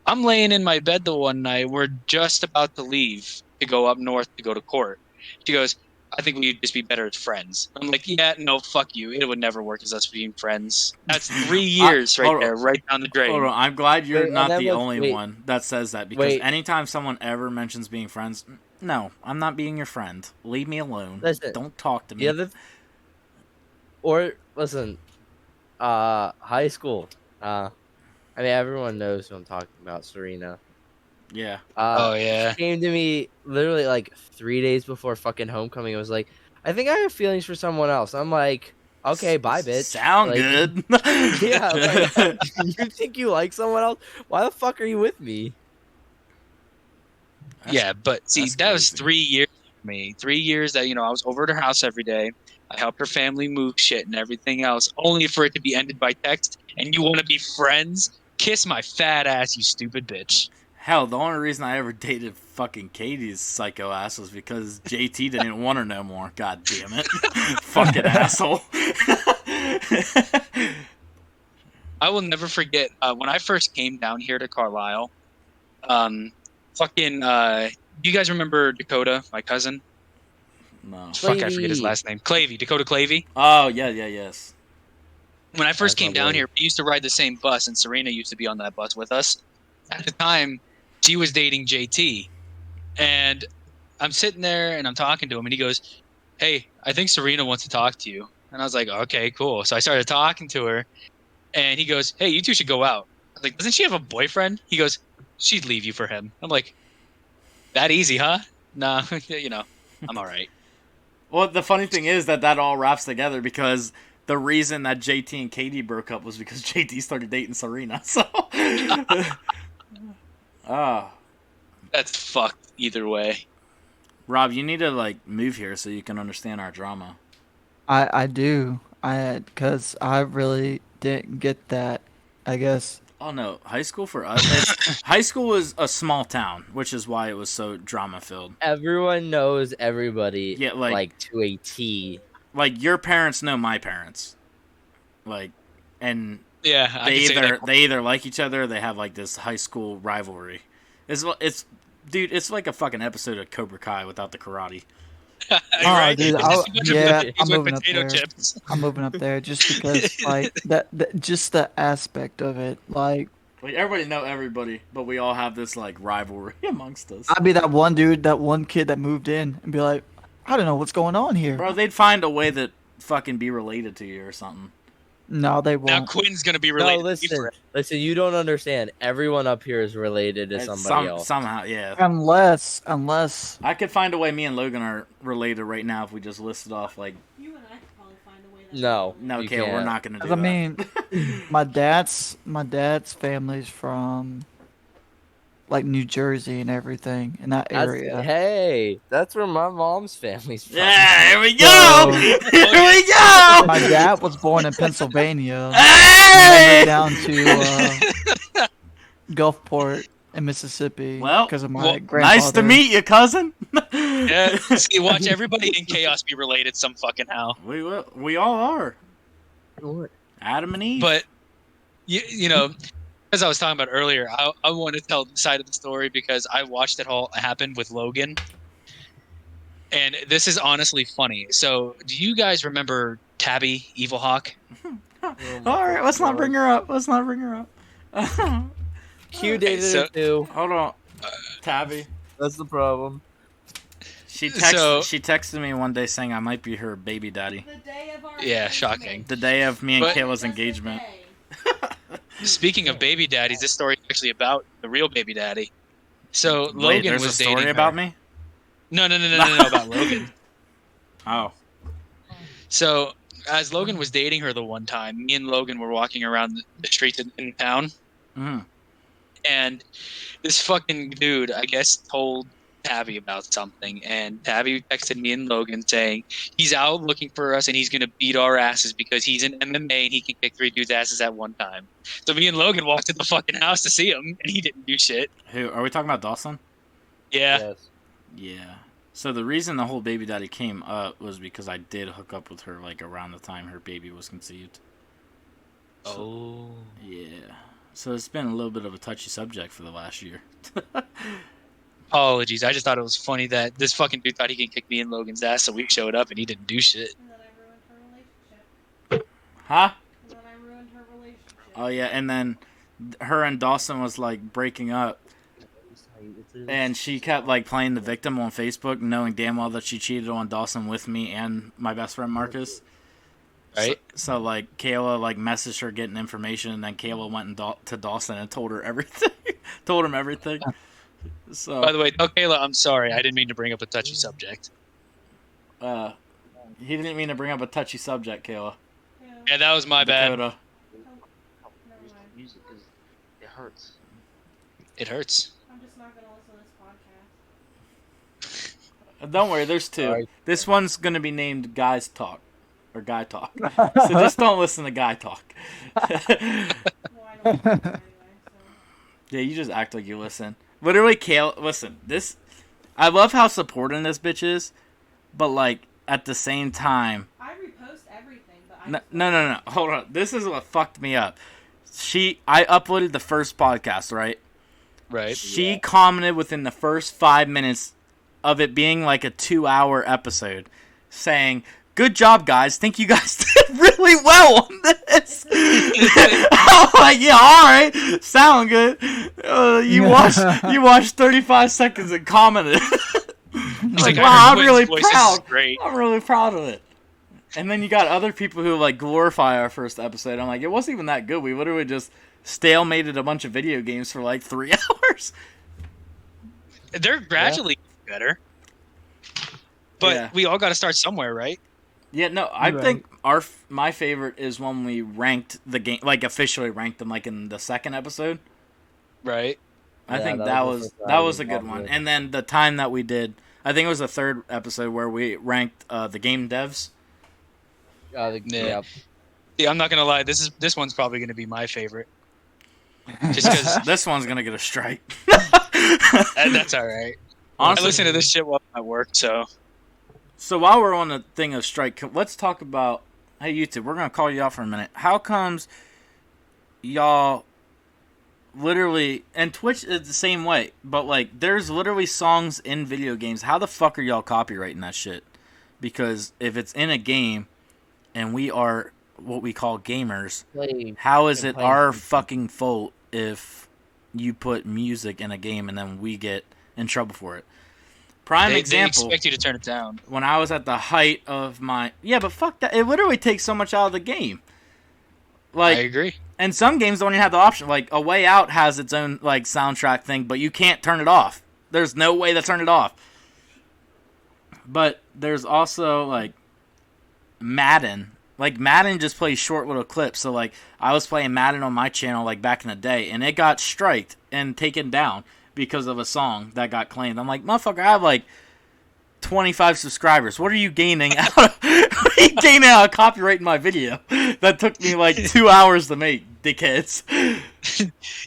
I'm laying in my bed the one night. We're just about to leave to go up north to go to court. She goes, I think we'd just be better as friends. I'm like, yeah, no, fuck you. It would never work as us being friends. That's 3 years right there, right down the drain. Hold on, I'm glad you're Wait, not and the then only wait. one that says that, because Wait. anytime someone ever mentions being friends, no, I'm not being your friend. Leave me alone. Listen, Don't talk to me. The other, or listen, high school. I mean, everyone knows who I'm talking about, Serena. Yeah. Oh, yeah. She came to me literally like 3 days before fucking homecoming. It was like, I think I have feelings for someone else. I'm like, okay, bye, bitch. Sound Like, good. Yeah, like, you think you like someone else? Why the fuck are you with me? Yeah, but see, that's that was crazy. 3 years for me. 3 years that, I was over at her house every day. I helped her family move shit and everything else, only for it to be ended by text. And you want to be friends? Kiss my fat ass, you stupid bitch. Hell, the only reason I ever dated fucking Katie's psycho ass was because JT didn't want her no more. God damn it. Fucking asshole. I will never forget when I first came down here to Carlisle. Do you guys remember Dakota, my cousin? No. Fuck, I forget his last name. Clavey, Dakota Clavey. Oh, yes. When I first That's came my down boy. here, we used to ride the same bus, and Serena used to be on that bus with us. At the time, she was dating JT, and I'm sitting there and I'm talking to him, and he goes, "Hey, I think Serena wants to talk to you." And I was like, "Okay, cool." So I started talking to her, and he goes, "Hey, you two should go out." I was like, "Doesn't she have a boyfriend?" He goes, "She'd leave you for him." I'm like, "That easy, huh?" Nah, I'm all right. Well, the funny thing is that all wraps together, because the reason that JT and Katie broke up was because JT started dating Serena. So, That's fucked either way. Rob, you need to move here so you can understand our drama. I do. Because I really didn't get that, I guess. Oh no, high school for us. High school was a small town, which is why it was so drama filled. Everyone knows everybody, Yeah, like to a T. Like your parents know my parents, and Yeah, I can say that. they either like each other, or they have this high school rivalry. Dude, it's like a fucking episode of Cobra Kai without the karate. Right? Dude, It's just a bunch of yeah, kids I'm with moving up potato there. chips. I'm moving up there just because, just the aspect of it. Everybody know everybody, but we all have this rivalry amongst us. I'd be that one dude, that one kid that moved in, and be like, I don't know what's going on here. Bro, they'd find a way to fucking be related to you or something. No, they won't. Now Quinn's gonna be related. No, listen. You don't understand. Everyone up here is related to somebody else. Somehow, yeah. Unless I could find a way me and Logan are related right now if we just listed off You and I could probably find a way. No, okay, you we're can't. not gonna do 'cause that. I mean, my dad's family's from New Jersey and everything in that area. Hey, that's where my mom's family's from. Yeah, here we go. So- Here we go. My dad was born in Pennsylvania. Hey! Moved down to Gulfport in Mississippi Well, because of my well, grandfather. Nice to meet you, cousin. Yeah, see, watch everybody in chaos be related some fucking how. We will. We all are. Adam and Eve. But as I was talking about earlier, I want to tell the side of the story because I watched it all happen with Logan, and this is honestly funny. So, do you guys remember Tabby Evil Hawk? all right, let's not bring her up. Q dated so- her too. Hold on, Tabby. That's the problem. She So- texted me one day saying I might be her baby daddy. The day of our Yeah, engagement. shocking. The day of me and But- Kayla's Just the engagement. day. Speaking of baby daddies, this story is actually about the real baby daddy. So Wait, Logan there's was a story dating about her. me. No, about Logan. Oh, So as Logan was dating her the one time, me and Logan were walking around the streets in town, and this fucking dude, I guess, told Tabby about something, and Tabby texted me and Logan saying he's out looking for us and he's gonna beat our asses because he's in MMA and he can kick 3 dudes' asses at one time. So me and Logan walked to the fucking house to see him, and he didn't do shit. who are we talking about? Dawson? Yeah. Yes. Yeah. So the reason the whole baby daddy came up was because I did hook up with her around the time her baby was conceived. Oh. Yeah. So it's been a little bit of a touchy subject for the last year. Apologies. I just thought it was funny that this fucking dude thought he could kick me and Logan's ass, so we showed up and he didn't do shit. And then I ruined her relationship. Huh? And then I ruined her relationship. Oh yeah, and then her and Dawson was like breaking up, and she kept like playing the victim on Facebook, knowing damn well that she cheated on Dawson with me and my best friend Marcus. Right. So like Kayla like messaged her getting information, and then Kayla went to Dawson and told her everything. Told him everything. So By the way, tell Kayla I'm sorry. I didn't mean to bring up a touchy subject. he didn't mean to bring up a touchy subject, Kayla. Yeah, that was my bad. Dakota. Never mind. Music is it hurts. It hurts. I'm just not gonna listen to this podcast. Don't worry, there's two. Sorry. This one's gonna be named Guys Talk or Guy Talk. So just don't listen to Guy Talk. Well, I don't listen anyway, so. Yeah, you just act like you listen. Literally, Kayla, listen, this, I love how supporting this bitch is, but like, at the same time, I repost everything, but I no, hold on, this is what fucked me up. I uploaded the first podcast, right? Right. She commented within the first 5 minutes of it being like a 2-hour episode, saying, "Good job, guys. Think you guys did really well on this." I'm like, yeah, all right, sound good. You watched 35 seconds and commented. Like, I wow, heard I'm really Quinn's voice. This is proud. great. I'm really proud of it. And then you got other people who like glorify our first episode. I'm like, it wasn't even that good. We literally just stalemated a bunch of video games for like 3 hours. They're gradually getting better. But Yeah. we all got to start somewhere, right? Yeah, no, I Right. think my favorite is when we ranked the game, like officially ranked them, like in the second episode. Right. I Yeah, think that that was was the first that one was we a good talked one. with. And then the time that we did, I think it was the third episode where we ranked the game devs. Yeah. Yeah. Yeah, I'm not gonna lie. This one's probably gonna be my favorite. Just because This one's gonna get a strike. that's all right. I Honestly, listen to this shit while I'm at work, so so while we're on the thing of strike, let's talk about. Hey, YouTube, we're gonna call you out for a minute. How comes y'all literally, and Twitch is the same way, but like there's literally songs in video games. How the fuck are y'all copyrighting that shit? Because if it's in a game and we are what we call gamers, how is it our fucking fault if you put music in a game and then we get in trouble for it? Prime they example, expect you to turn it down. when I was at the height of my... Yeah, but fuck that. It literally takes so much out of the game. I Like, agree. and some games don't even have the option. Like, A Way Out has its own, like, soundtrack thing, but you can't turn it off. There's no way to turn it off. But there's also, like, Madden. Like, Madden just plays short little clips. So, like, I was playing Madden on my channel, like, back in the day, and it got striked and taken down because of a song that got claimed. I'm like, motherfucker, I have, like, 25 subscribers. What are you gaining out of, what are you gaining out of copyrighting my video? That took me, like, 2 hours to make, dickheads.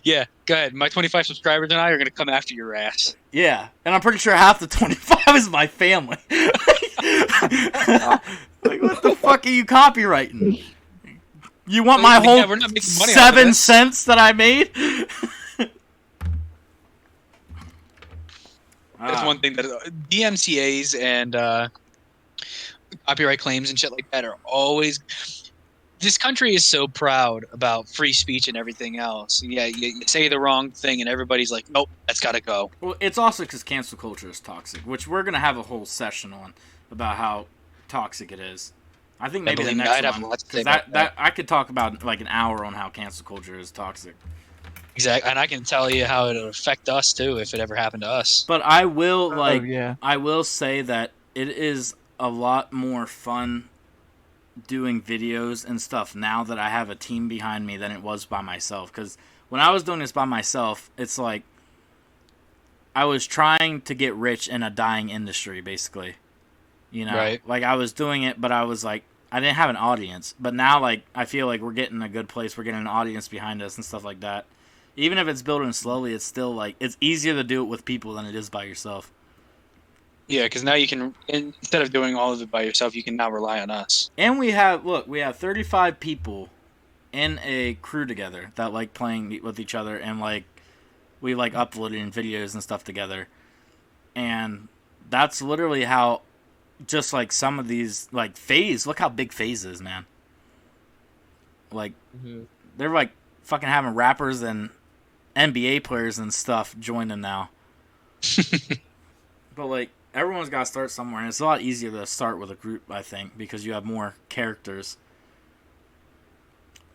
Yeah, go ahead. My 25 subscribers and I are gonna come after your ass. Yeah, and I'm pretty sure half the 25 is my family. Like, what the fuck are you copyrighting? You want my Yeah, whole we're not making money off of 7 this. cents that I made? That's one thing that DMCA's and copyright claims and shit like that are always. This country is so proud about free speech and everything else. Yeah, you say the wrong thing and everybody's like, nope, that's got to go. Well, it's also because cancel culture is toxic, which we're going to have a whole session on about how toxic it is. I think maybe the believe me, next I'd have a one. lot to say Because about that I could talk about like an hour on how cancel culture is toxic. Exactly, and I can tell you how it'll affect us too if it ever happened to us. But I will like oh yeah. I will say that it is a lot more fun doing videos and stuff now that I have a team behind me than it was by myself. Because when I was doing this by myself, it's like I was trying to get rich in a dying industry, basically. You know, Right. like I was doing it, but I was like, I didn't have an audience. But now, like, I feel like we're getting a good place. We're getting an audience behind us and stuff like that. Even if it's building slowly, it's still like it's easier to do it with people than it is by yourself. Yeah, because now you can, instead of doing all of it by yourself, you can now rely on us. And we have 35 people in a crew together that like playing with each other, and like we like uploading videos and stuff together. And that's literally how, just like some of these, like FaZe, look how big FaZe is, man. Like, they're like fucking having rappers and NBA players and stuff join them now. But like, everyone's got to start somewhere, and it's a lot easier to start with a group, I think, because you have more characters.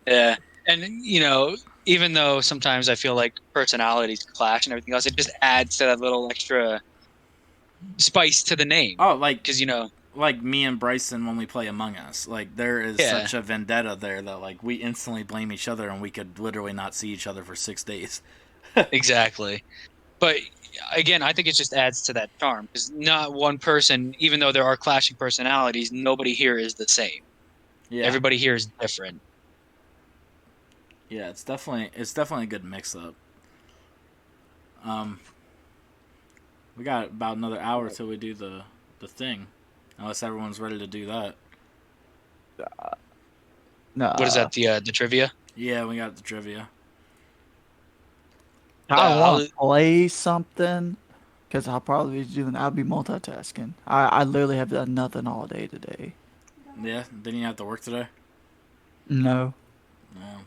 Yeah, and you know, even though sometimes I feel like personalities clash and everything else, it just adds to that little extra spice to the name. Oh, like, because you know, like me and Bryson when we play Among Us, like there is such a vendetta there that like we instantly blame each other, and we could literally not see each other for 6 days. Exactly. But again, I think it just adds to that charm, because not one person, even though there are clashing personalities, nobody here is the same. Yeah, Everybody here is different. Yeah, it's definitely a good mix up. We got about another hour till we do the thing, unless everyone's ready to do that. No. What is that? The trivia? Yeah, we got the trivia. I want to play something because I'll probably be doing. I'll be multitasking. I literally have done nothing all day today. Yeah, didn't you have to work today? No. No.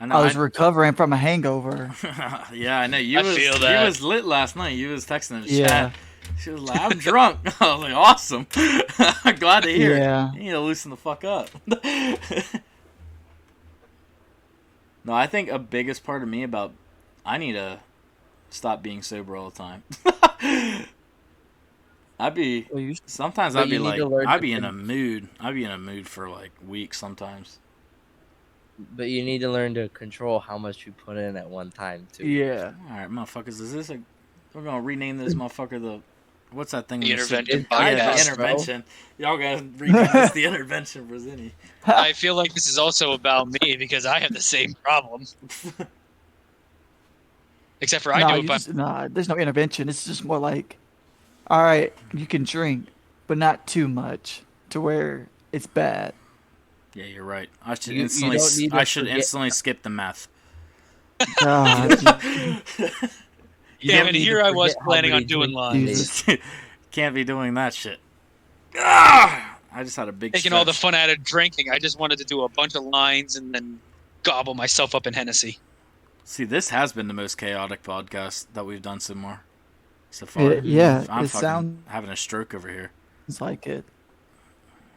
I was recovering from a hangover. Yeah, I know. I feel that. You was lit last night. You was texting in the Yeah. chat. She was like, I'm drunk. I was like, awesome. Glad to hear Yeah. it. You need to loosen the fuck up. No, I think a biggest part of me about I need to stop being sober all the time. Sometimes I'd be like, I'd be in a mood. I'd be in a mood for like weeks sometimes. But you need to learn to control how much you put in at one time too. Yeah. All right, motherfuckers. We're gonna rename this motherfucker the. What's that thing? The intervention Yeah, the podcast, intervention. Y'all gotta rename this the intervention for Zinni. I feel like this is also about me because I have the same problem. Except for I do it by... there's no intervention. It's just more like, all right, you can drink, but not too much to where it's bad. Yeah, you're right. I should instantly skip the meth. Yeah, and here I was planning on doing lines. Can't be doing that shit. I just had a big taking all the fun out of drinking. I just wanted to do a bunch of lines and then gobble myself up in Hennessy. See, this has been the most chaotic podcast that we've done so far. I'm having a stroke over here. It's like it.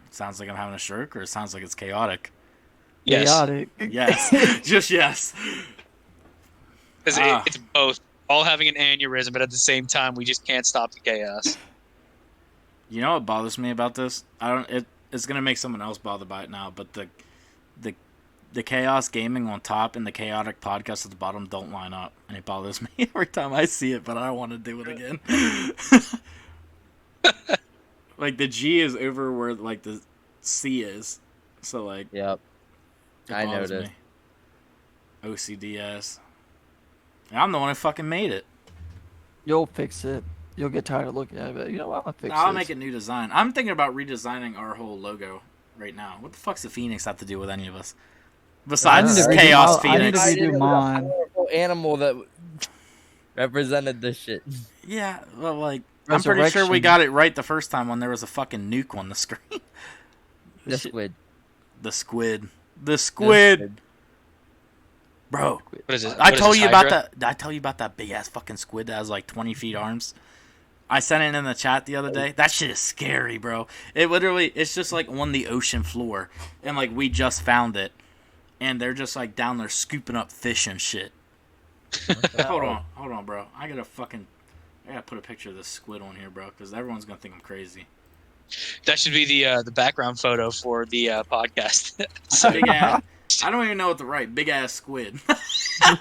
Sounds like I'm having a stroke, or it sounds like it's chaotic? Yes. Chaotic. Yes. Just yes. Because it's both. All having an aneurysm, but at the same time, we just can't stop the chaos. You know what bothers me about this? It's gonna make someone else bothered by it now, but the chaos gaming on top and the chaotic podcast at the bottom don't line up, and it bothers me every time I see it. But I don't want to do it again. Like the G is over where like the C is, so like. Yep. I noticed. OCDS. I'm the one who fucking made it. You'll fix it. You'll get tired of looking at it. You know what? I'll fix it. I'll make a new design. I'm thinking about redesigning our whole logo right now. What the fuck's the Phoenix have to do with any of us? Besides Chaos Phoenix. I need to redo mine. Animal that represented this shit. Yeah, well, like, I'm pretty sure we got it right the first time when there was a fucking nuke on the screen. The squid. The squid. Bro, what is it? I told you about that big ass fucking squid that has like 20 feet arms. I sent it in the chat the other day. That shit is scary, bro. It's just like on the ocean floor, and like we just found it, and they're just like down there scooping up fish and shit. Hold on, bro. I gotta put a picture of this squid on here, bro, because everyone's gonna think I'm crazy. That should be the background photo for the podcast. Big ass. I don't even know what to write. Big ass squid.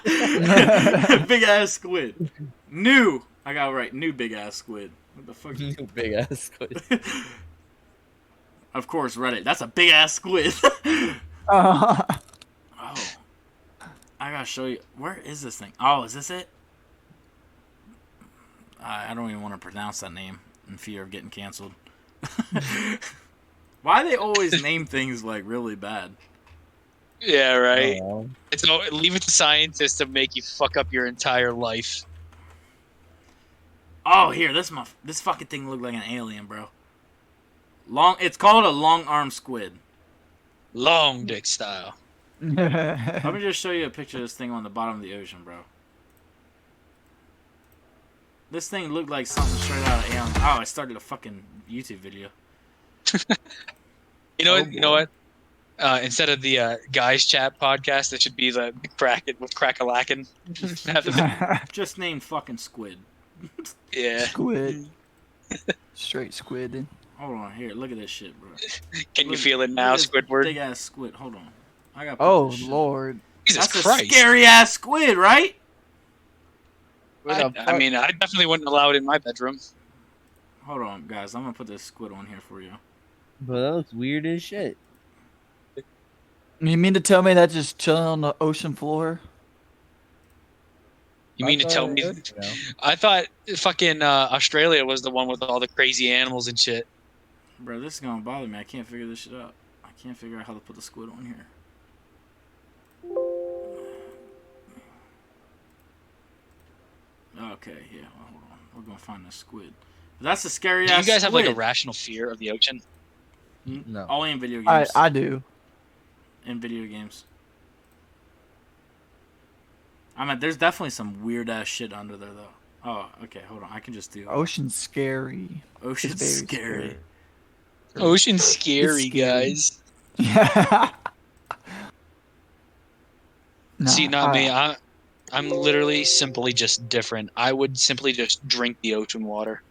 Big ass squid. New. I gotta write new big ass squid. What the fuck? New big ass squid. Of course, Reddit. That's a big ass squid. Oh. I gotta show you. Where is this thing? Oh, is this it? I don't even want to pronounce that name in fear of getting canceled. Why do they always name things like really bad? Yeah, right. Leave it to scientists to make you fuck up your entire life. Oh, here, this fucking thing looked like an alien, bro. It's called a long arm squid. Long dick style. Let me just show you a picture of this thing on the bottom of the ocean, bro. This thing looked like something straight out of Alien. Oh, I started a fucking YouTube video. You know what? Instead of the guys chat podcast, it should be the Kraken with Crackalacken. Just named fucking squid. Yeah. Squid. Straight squid. Hold on, here, look at this shit, bro. Can you feel it now, Squidward? Big ass squid. Hold on. I got. Oh Lord. Jesus That's Christ. a scary ass squid, right? I mean, I definitely wouldn't allow it in my bedroom. Hold on, guys. I'm gonna put this squid on here for you. But that looks weird as shit. You mean to tell me that just chilling on the ocean floor? You mean to tell me? I thought fucking Australia was the one with all the crazy animals and shit. Bro, this is gonna bother me. I can't figure this shit out. I can't figure out how to put the squid on here. Okay, yeah. Well, hold on. We're gonna find the squid. That's a scary Do ass. you guys have like a squid. rational fear of the ocean? No. Only in video games. I do. In video games. I mean, there's definitely some weird ass shit under there, though. Oh, okay, hold on. I can just do. Ocean's scary. Ocean's It's very scary. Ocean's scary, It's scary. guys. Yeah. See, not me. I'm literally simply just different. I would simply just drink the ocean water.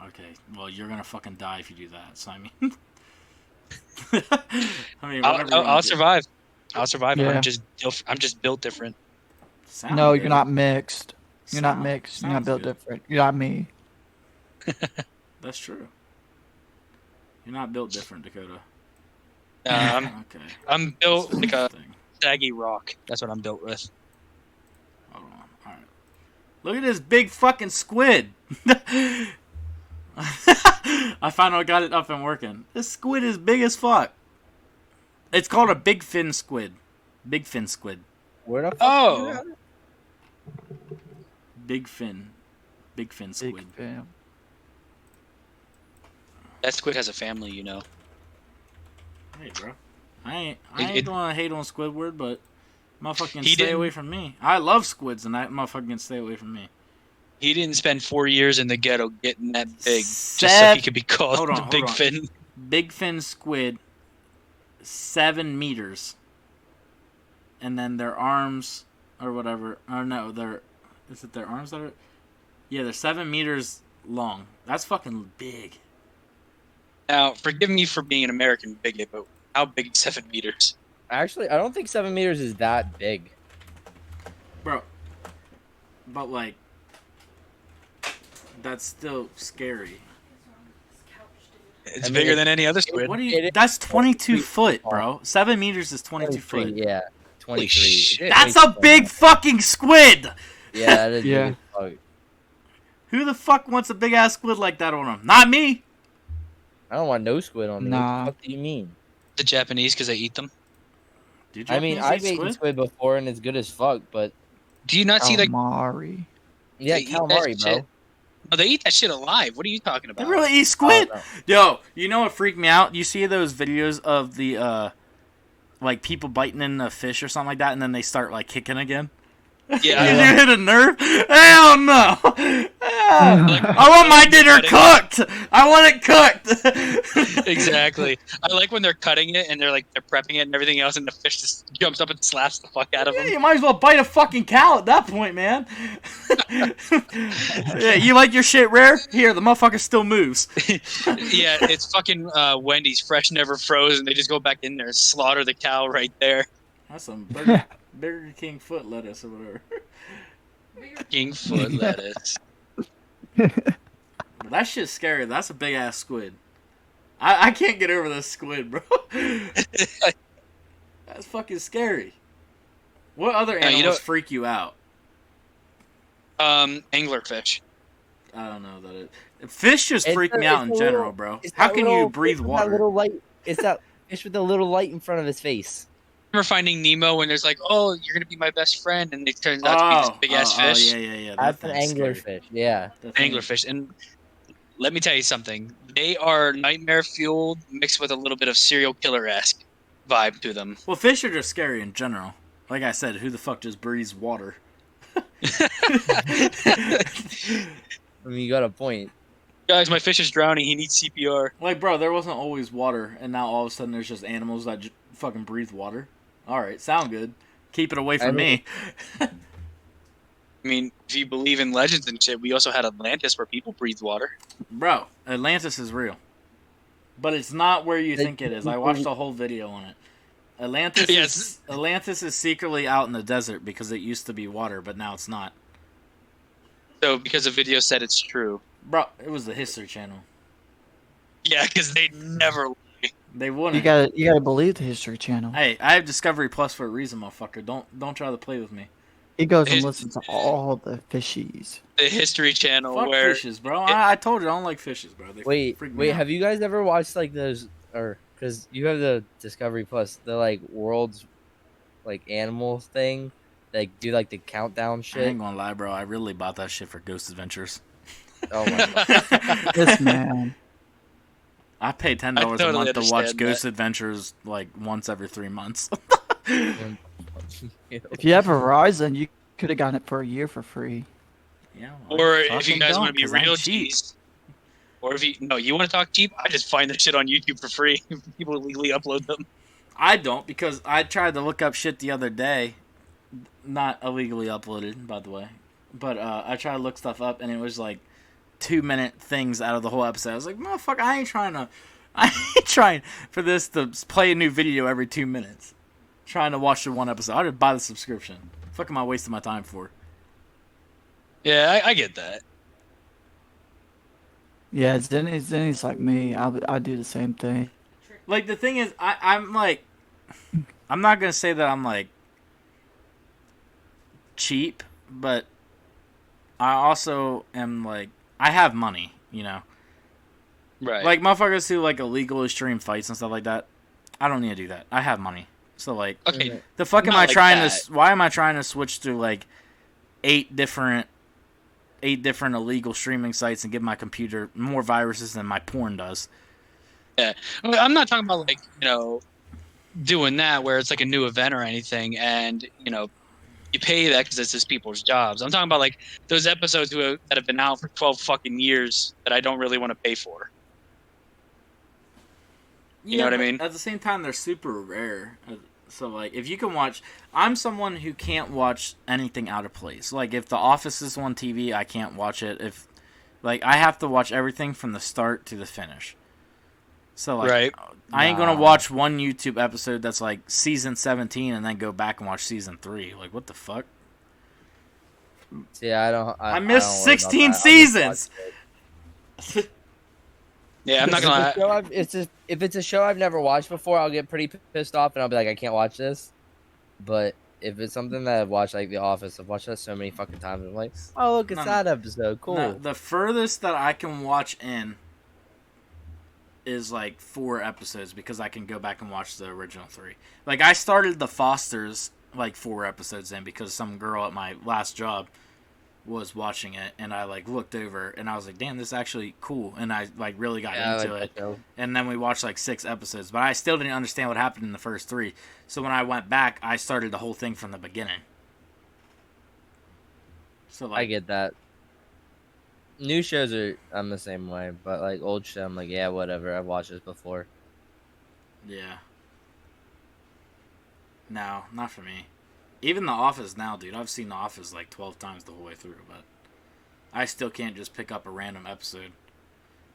Okay, well, you're gonna fucking die if you do that. So I mean, I'll survive. I'll survive. Yeah. I'm just built different. No, you're not mixed. You're not mixed. You're not built good. different. You're not me. That's true. You're not built different, Dakota. Okay. I'm built like a Thing. saggy rock. That's what I'm built with. Hold on. All right. Look at this big fucking squid. I finally got it up and working. This squid is big as fuck. It's called a big fin squid. Big fin squid. Where the fuck? Oh. Big fin. Big fin squid. Big fan. That squid has a family, you know. Hey, bro. I ain't gonna hate on Squidward, but motherfucking stay didn't- away from me. I love squids, and that motherfucking can stay away from me. He didn't spend 4 years in the ghetto getting that big just so Seven- he could be called Hold on, the hold Big on. Fin. Big fin squid, 7 meters. And then their arms, or whatever. Or no, is it their arms that are? Yeah, they're 7 meters long. That's fucking big. Now, forgive me for being an American bigot, but how big is 7 meters? Actually, I don't think 7 meters is that big. Bro. But, like, that's still scary. It's bigger than any other squid. What do you? That's 22 foot, bro. 7 meters is 22 foot. Yeah, 23. Holy shit. That's a big fucking squid. Yeah, that is Yeah. big as fuck. Who the fuck wants a big ass squid like that on them? Not me. I don't want no squid on me. Nah. What the fuck do you mean? The Japanese, because they eat them. Did I mean, I've eaten squid before and it's good as fuck, but Do you not see like Calamari. yeah, They eat that calamari, bro. shit. No, they eat that shit alive. What are you talking They about? really eat squid? Oh, no. Yo, you know what freaked me out? You see those videos of the like people biting in a fish or something like that, and then they start like kicking again. Yeah, Did I you hit a nerve? Hell no! I want my dinner cooked. I want it cooked. exactly. I like when they're cutting it and they're prepping it and everything else, and the fish just jumps up and slaps the fuck out of Yeah, them. you might as well bite a fucking cow at that point, man. Yeah, you like your shit rare? Here, the motherfucker still moves. Yeah, it's fucking Wendy's, fresh, never frozen. They just go back in there and slaughter the cow right there. That's some Burger King foot lettuce or whatever. King foot lettuce. But that shit's scary. That's a big ass squid. I can't get over this squid, bro. That's fucking scary. What other animals freak you out? Anglerfish. I don't know that it. Fish just freak me out in it's a general, little- bro. it's How that can you little breathe fish with that water? little light. It's that fish with the little light in front of his face. Remember Finding Nemo when there's like, oh, you're gonna be my best friend, and it turns out to be this big ass fish, yeah. That's an thing's scary. anglerfish. Yeah. That thing- anglerfish. And let me tell you something, they are nightmare fueled mixed with a little bit of serial killer esque vibe to them. Well, fish are just scary in general. Like I said, who the fuck just breathes water? I mean, you got a point. Guys, my fish is drowning. He needs CPR. Like, bro, there wasn't always water, and now all of a sudden there's just animals that fucking breathe water. All right, sound good. Keep it away from me. I mean, if you believe in legends and shit, we also had Atlantis where people breathed water. Bro, Atlantis is real. But it's not where you think it is. I watched a whole video on it. Atlantis is secretly out in the desert because it used to be water, but now it's not. So, because the video said it's true. Bro, it was the History Channel. Yeah, because they never. They wouldn't. You gotta believe the History Channel. Hey, I have Discovery Plus for a reason, motherfucker. Don't try to play with me. He goes and listens to all the fishies. The History Channel Fuck where fishes, bro. I told you I don't like fishes, bro. They freak me out. Have you guys ever watched like those, or because you have the Discovery Plus, the like world's like animal thing, like do like the countdown I shit? ain't gonna lie, bro. I really bought that shit for Ghost Adventures. Oh my god. This man. I pay $10 I a totally month to watch understand Ghost that. Adventures like once every 3 months. If you have Verizon, you could have gotten it for a year for free. Yeah, or if fucking you guys don't, want to be 'cause I'm real cheap. cheese, or if you want to talk cheap, I just find the shit on YouTube for free. People illegally upload them. I don't, because I tried to look up shit the other day. Not illegally uploaded, by the way. But I tried to look stuff up, and it was like 2-minute things out of the whole episode. I was like, motherfucker, I ain't trying for this to play a new video every 2 minutes. Trying to watch the one episode. I'll just buy the subscription. Fuck am I wasting my time for? Yeah, I get that. Yeah, Zenny's like me. I do the same thing. Like, the thing is, I'm like, I'm not going to say that I'm like cheap, but I also am like, I have money, you know? Right. Like, motherfuckers who like illegally stream fights and stuff like that, I don't need to do that. I have money. So, like, okay. the fuck am Not I like trying that. to, why am I trying to switch to like 8 different illegal streaming sites and give my computer more viruses than my porn does? Yeah, I'm not talking about like doing that where it's like a new event or anything, and you pay that because it's just people's jobs. I'm talking about like those episodes that have been out for 12 fucking years that I don't really want to pay for. You know what I but mean? At the same time, they're super rare. So, like, if you can watch... I'm someone who can't watch anything out of place. Like, if The Office is on TV, I can't watch it. Like, I have to watch everything from the start to the finish. So, like, Right. I ain't gonna watch one YouTube episode that's, like, season 17 and then go back and watch season 3. Like, what the fuck? Yeah, I don't. I I missed don't worry about 16 that. I'll just seasons! watch it. Yeah, I'm not gonna lie. If it's a show I've never watched before, I'll get pretty pissed off and I'll be like, I can't watch this. But if it's something that I've watched, like The Office, I've watched that so many fucking times. I'm like, oh look, it's that episode. Cool. No, the furthest that I can watch in is like 4 episodes because I can go back and watch the original 3. Like, I started The Fosters like 4 episodes in because some girl at my last job was watching it, and I like looked over and I was like, damn, this is actually cool, and I like really got into like it. that show. And then we watched like 6 episodes, but I still didn't understand what happened in the first 3. So when I went back, I started the whole thing from the beginning. So like, I get that. New shows I'm the same way, but like old show, I'm like, yeah, whatever. I've watched this before. yeah. No, not for me. Even The Office now, dude. I've seen The Office like 12 times the whole way through, but I still can't just pick up a random episode.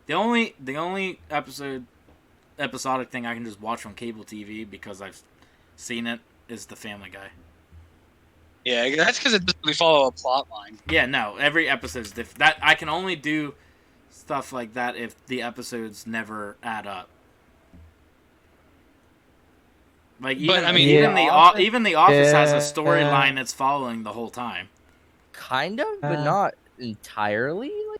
The only episodic thing I can just watch on cable TV because I've seen it is The Family Guy. Yeah, that's because it doesn't really follow a plot line. Yeah, no, every episode's different. That I can only do stuff like that if the episodes never add up. Like, even, But, I mean, even the Office has a Yeah. storyline that's following the whole time. Kind of, but not entirely. Like,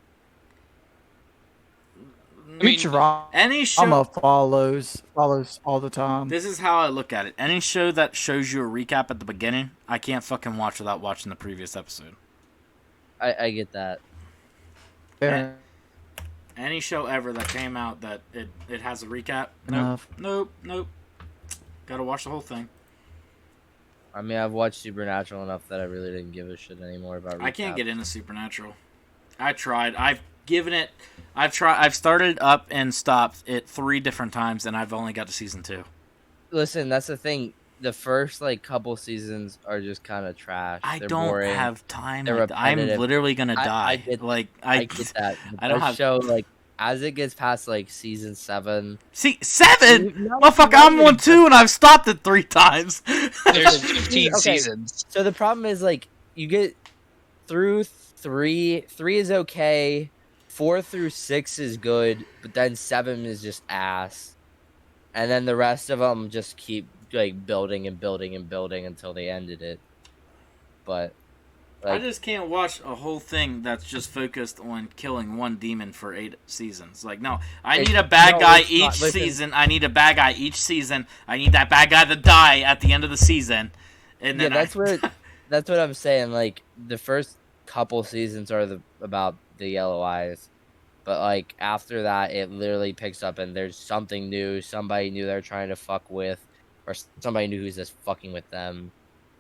I mean, Any show follows all the time. This is how I look at it. Any show that shows you a recap at the beginning, I can't fucking watch without watching the previous episode. I get that. Fair Any show ever that came out that it has a recap, enough. nope. Gotta watch the whole thing. I mean, I've watched Supernatural enough that I really didn't give a shit anymore about recaps. I can't get into Supernatural. I tried. I've started up and stopped it 3 different times, and I've only got to season 2. Listen, that's the thing. The first couple seasons are just kind of trash. They're don't boring. have time. They're I'm repetitive. literally gonna die. I get that. I don't have. Show as it gets past season 7. See, 7. Well, fuck, I'm 1 2, and I've stopped it 3 times. There's 15 seasons. So the problem is you get through 3. 3 is okay. 4 through 6 is good, but then 7 is just ass. And then the rest of them just keep building and building and building until they ended it. But I just can't watch a whole thing that's just focused on killing one demon for 8 seasons. No, I need a bad guy each season. I need a bad guy each season. I need that bad guy to die at the end of the season. And then that's what I'm saying. The first couple seasons are about the yellow eyes, but after that, it literally picks up and there's something new. Somebody new they're trying to fuck with, or somebody new who's just fucking with them.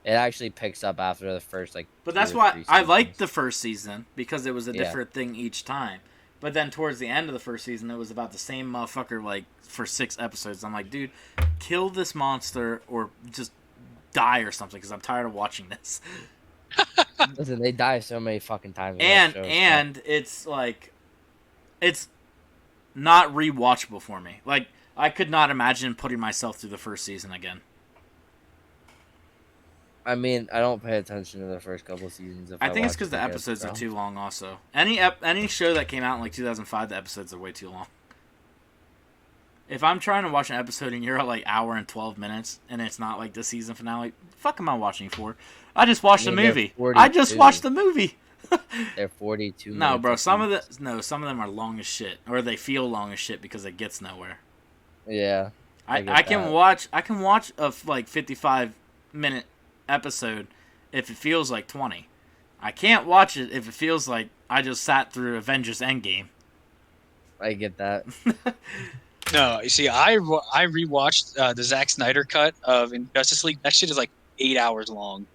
It actually picks up after the first But that's why I liked the first season, because it was a different thing each time. But then towards the end of the first season, it was about the same motherfucker for 6 episodes. I'm like, dude, kill this monster or just die or something, because I'm tired of watching this. Listen, they die so many fucking times. And it's it's not rewatchable for me. I could not imagine putting myself through the first season again. I mean, I don't pay attention to the first couple seasons. I think it's because the episodes are too long. Also, any show that came out in 2005, the episodes are way too long. If I'm trying to watch an episode and you're at hour and 12 minutes and it's not the season finale, fuck am I watching for? I just watched the movie. I just watched the movie. They're 42 minutes. No, bro. Some of them are long as shit, or they feel long as shit because it gets nowhere. Yeah. I can watch a 55-minute episode if it feels like 20. I can't watch it if it feels like I just sat through Avengers Endgame. I get that. No, you see, I rewatched the Zack Snyder cut of Justice League. That shit is 8 hours long.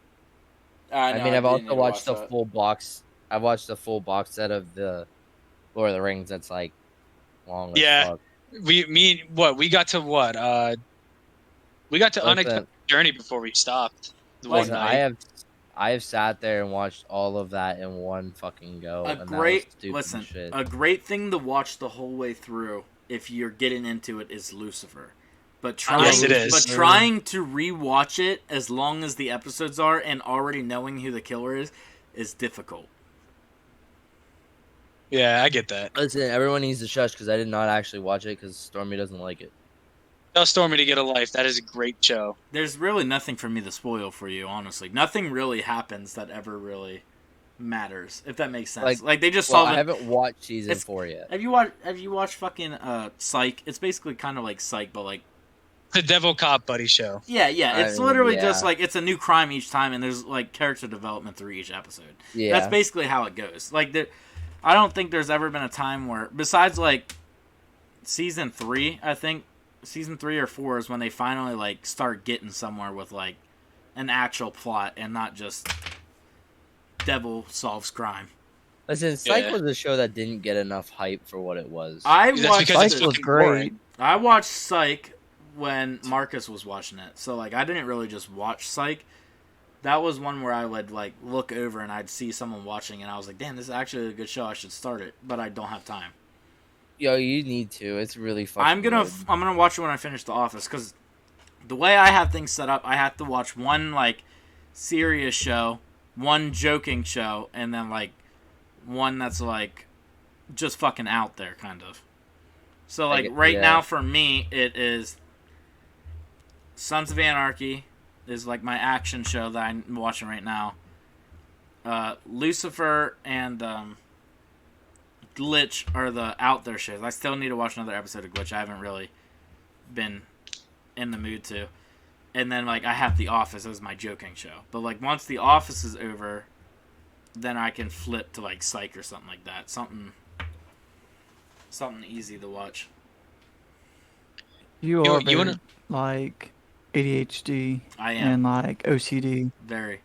I mean, I've also watched the full box. I watched the full box set of the Lord of the Rings. That's long. Yeah, as fuck. We got to Unexpected Journey before we stopped. Listen, I have sat there and watched all of that in one fucking go. A great thing to watch the whole way through if you're getting into it is Lucifer. But trying to rewatch it as long as the episodes are and already knowing who the killer is difficult. Yeah, I get that. Listen, everyone needs to shush because I did not actually watch it because Stormy doesn't like it. Tell Stormy to get a life. That is a great show. There's really nothing for me to spoil for you, honestly. Nothing really happens that ever really matters, if that makes sense. They just saw. I haven't watched season 4 yet. Have you watched fucking Psych? It's basically kind of like Psych, but the Devil Cop buddy show. Yeah. It's literally just it's a new crime each time, and there's character development through each episode. Yeah, that's basically how it goes. I don't think there's ever been a time where, besides season 3, I think season 3 or 4 is when they finally start getting somewhere with an actual plot and not just devil solves crime. Listen, Psych was a show that didn't get enough hype for what it was. I watched Psych was great. I watched Psych when Marcus was watching it, so I didn't really just watch Psych. That was one where I would look over and I'd see someone watching and I was like, damn, this is actually a good show, I should start it, but I don't have time. Yo, you need to. It's really fucking I'm gonna watch it when I finish The Office, because the way I have things set up, I have to watch one serious show, one joking show, and then one that's just fucking out there kind of. So now for me it is Sons of Anarchy is my action show that I'm watching right now. Lucifer and Glitch or the Out There shows. I still need to watch another episode of Glitch. I haven't really been in the mood to. And then like I have The Office as my joking show. But like once The Office is over, then I can flip to like Psych or something like that. Something easy to watch. You You- are you very, wanna- like ADHD I am and like OCD. very.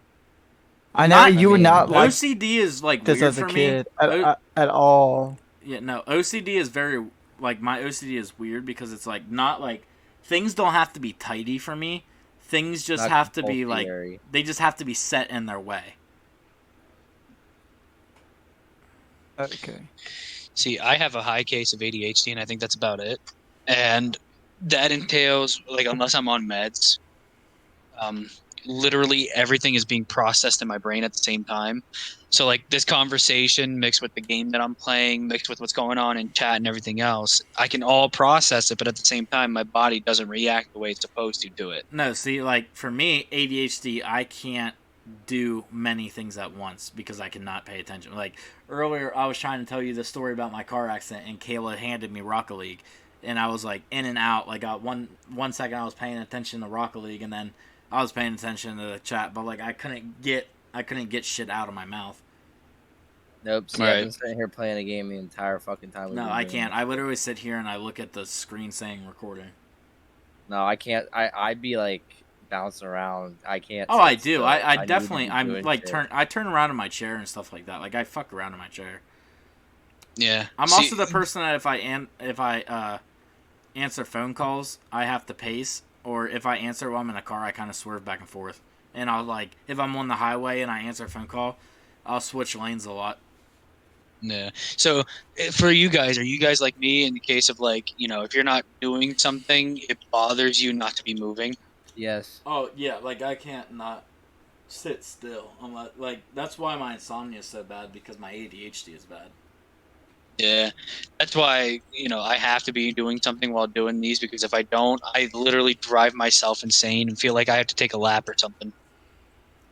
I know you would mean, not like OCD is like this weird as a for kid me. at all. Yeah, no, OCD is very like my OCD is weird because it's like not like things don't have to be tidy for me. Things just Not have to be like compulsory. they just have to be set in their way. Okay. See, I have a high case of ADHD, and I think that's about it. And that entails, like, unless I'm on meds, literally everything is being processed in my brain at the same time. So, like, this conversation mixed with the game that I'm playing, mixed with what's going on in chat and everything else, I can all process it, but at the same time, my body doesn't react the way it's supposed to it. No, see, like for me, ADHD, I can't do many things at once because I cannot pay attention. Like earlier, I was trying to tell you the story about my car accident, and Kayla handed me Rocket League, and I was like in and out. Like one second I was paying attention to Rocket League, and then I was paying attention to the chat, but like I couldn't get shit out of my mouth. Nope. See, Right. I've been sitting here playing a game the entire fucking time. we've No, been I doing can't. this. I literally sit here and I look at the screen saying recording. No, I can't. I'd be like bouncing around. I can't. Oh, sit I do. still. I need to definitely. be I'm doing like shit. I turn around in my chair and stuff like that. Like I fuck around in my chair. Yeah. I'm See, also the person that if I answer phone calls, I have to pace, or if I answer while I'm in a car, I kind of swerve back and forth. And I'll like if I'm on the highway and I answer a phone call, I'll switch lanes a lot. Yeah. So for you guys, are you guys like me in the case of like, if you're not doing something, it bothers you not to be moving? Yes. Oh yeah, like I can't not sit still. I'm like that's why my insomnia is so bad because my ADHD is bad. Yeah. That's why, I have to be doing something while doing these because if I don't, I literally drive myself insane and feel like I have to take a lap or something.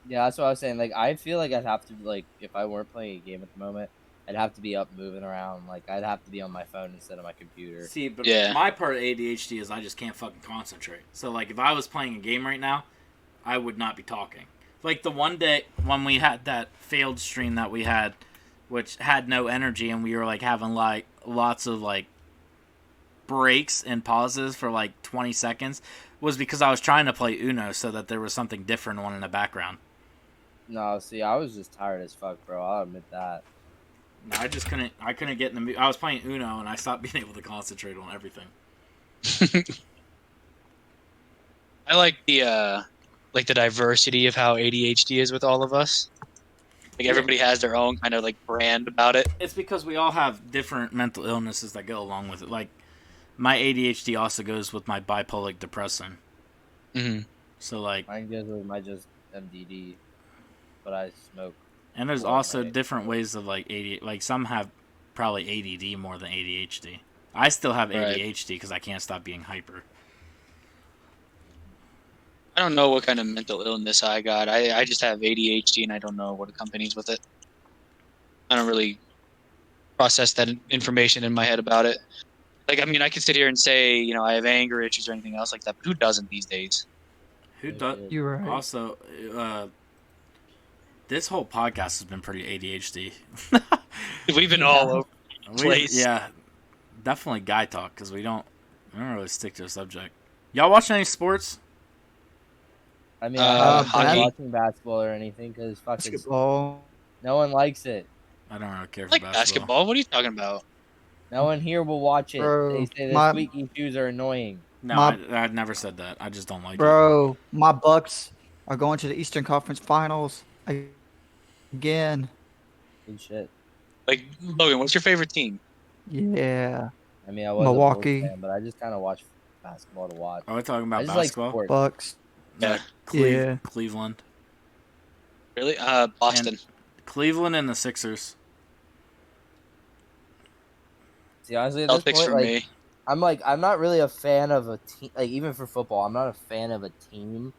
Yeah, that's what I was saying. Like, I feel like I'd have to like if I weren't playing a game at the moment, I'd have to be up moving around. Like, I'd have to be on my phone instead of my computer. See, but Yeah. my part of ADHD is I just can't fucking concentrate. So like if I was playing a game right now, I would not be talking. Like the one day when we had that failed stream that we had, which had no energy, and we were like having like lots of like breaks and pauses for like 20 seconds, was because I was trying to play Uno so that there was something different on in the background. No, see, I was just tired as fuck, bro. I'll admit that. No, I just couldn't. I couldn't get in the mood. I was playing Uno and I stopped being able to concentrate on everything. I like the diversity of how ADHD is with all of us. Like everybody has their own kind of like brand about it. It's because we all have different mental illnesses that go along with it. Like my ADHD also goes with my bipolar depression. Mm-hmm. So like, Mine goes with my just MDD, but I smoke. and there's Well, also right. different ways of like ADHD. Like some have probably ADD more than ADHD. I still have Right. ADHD because I can't stop being hyper. I don't know what kind of mental illness I got. I just have ADHD and I don't know what accompanies with it. I don't really process that information in my head about it. Like, I mean, I could sit here and say, I have anger issues or anything else like that, but who doesn't these days? Who does? You're right. Also, this whole podcast has been pretty ADHD. We've been all over the place. Yeah, definitely guy talk because we don't really stick to a subject. Y'all watching any sports? I mean, Uh, I'm not hockey. watching basketball or anything because fucking Basketball. no one likes it. I don't really care I for like basketball. basketball. What are you talking about? No one here will watch it. Bro, They say the my- squeaky shoes are annoying. No, My- I've never said that. I just don't like it. Bro, my Bucks are going to the Eastern Conference Finals again. Good shit. Like, Logan, what's your favorite team? Yeah, I mean, I was Milwaukee. a Bulls fan, but I just kind of watch basketball to watch. Are we talking I about just like basketball? sports. Bucks. Yeah. Yeah. Cleveland. Really? Boston. Cleveland and the Sixers. See, honestly, at this Celtics point, for like, me. I'm not really a fan of a team. Like, even for football, I'm not a fan of a team.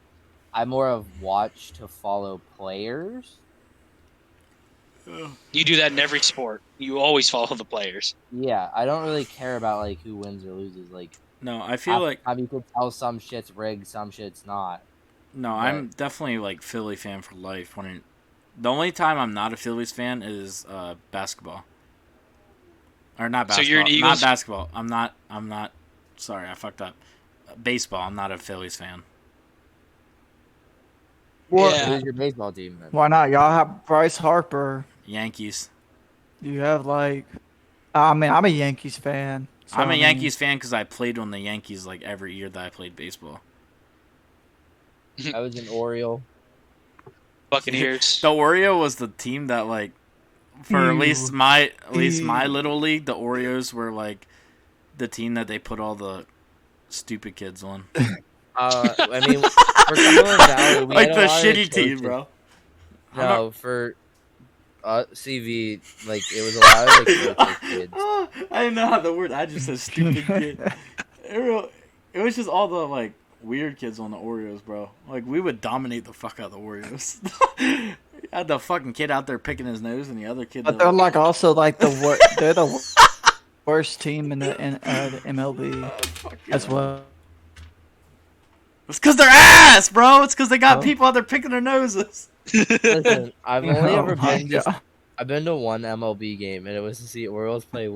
I more of watch to follow players. You do that in every sport. You always follow the players. Yeah, I don't really care about like who wins or loses. Like, No, I feel half like the time you could tell some shit's rigged, some shit's not. no, but- I'm definitely like Philly fan for life. The only time I'm not a Phillies fan is basketball. Or not So basketball. you're an Not Eagles- basketball. I'm not. Sorry, I fucked up. Baseball. I'm not a Phillies fan. What? Yeah. Who's your baseball team then? Why not? Y'all have Bryce Harper. Yankees. You have like, I mean, I'm a Yankees fan. So, I'm a I mean, Yankees fan because I played on the Yankees like every year that I played baseball. I was an Oriole. Buccaneers. The Oreo was the team that like, for at least Ew. my Ew. little league, the Oreos were like the team that they put all the stupid kids on. I mean, for Cumberland Valley, we Like had the a lot of shitty team, coaches. bro. No, for CV, like it was a lot of like coaches kids. I didn't know how the word. I just said stupid kid. It was just all the like weird kids on the Oreos, bro. Like we would dominate the fuck out of the Oreos. Had the fucking kid out there picking his nose, and the other kid. But they're like also like they're the worst team in the MLB as well. It's because they're ass, bro. It's because they got Oh. people out there picking their noses. Listen, I've only Oh ever my been just God. I've been to one MLB game, and it was to see Orioles play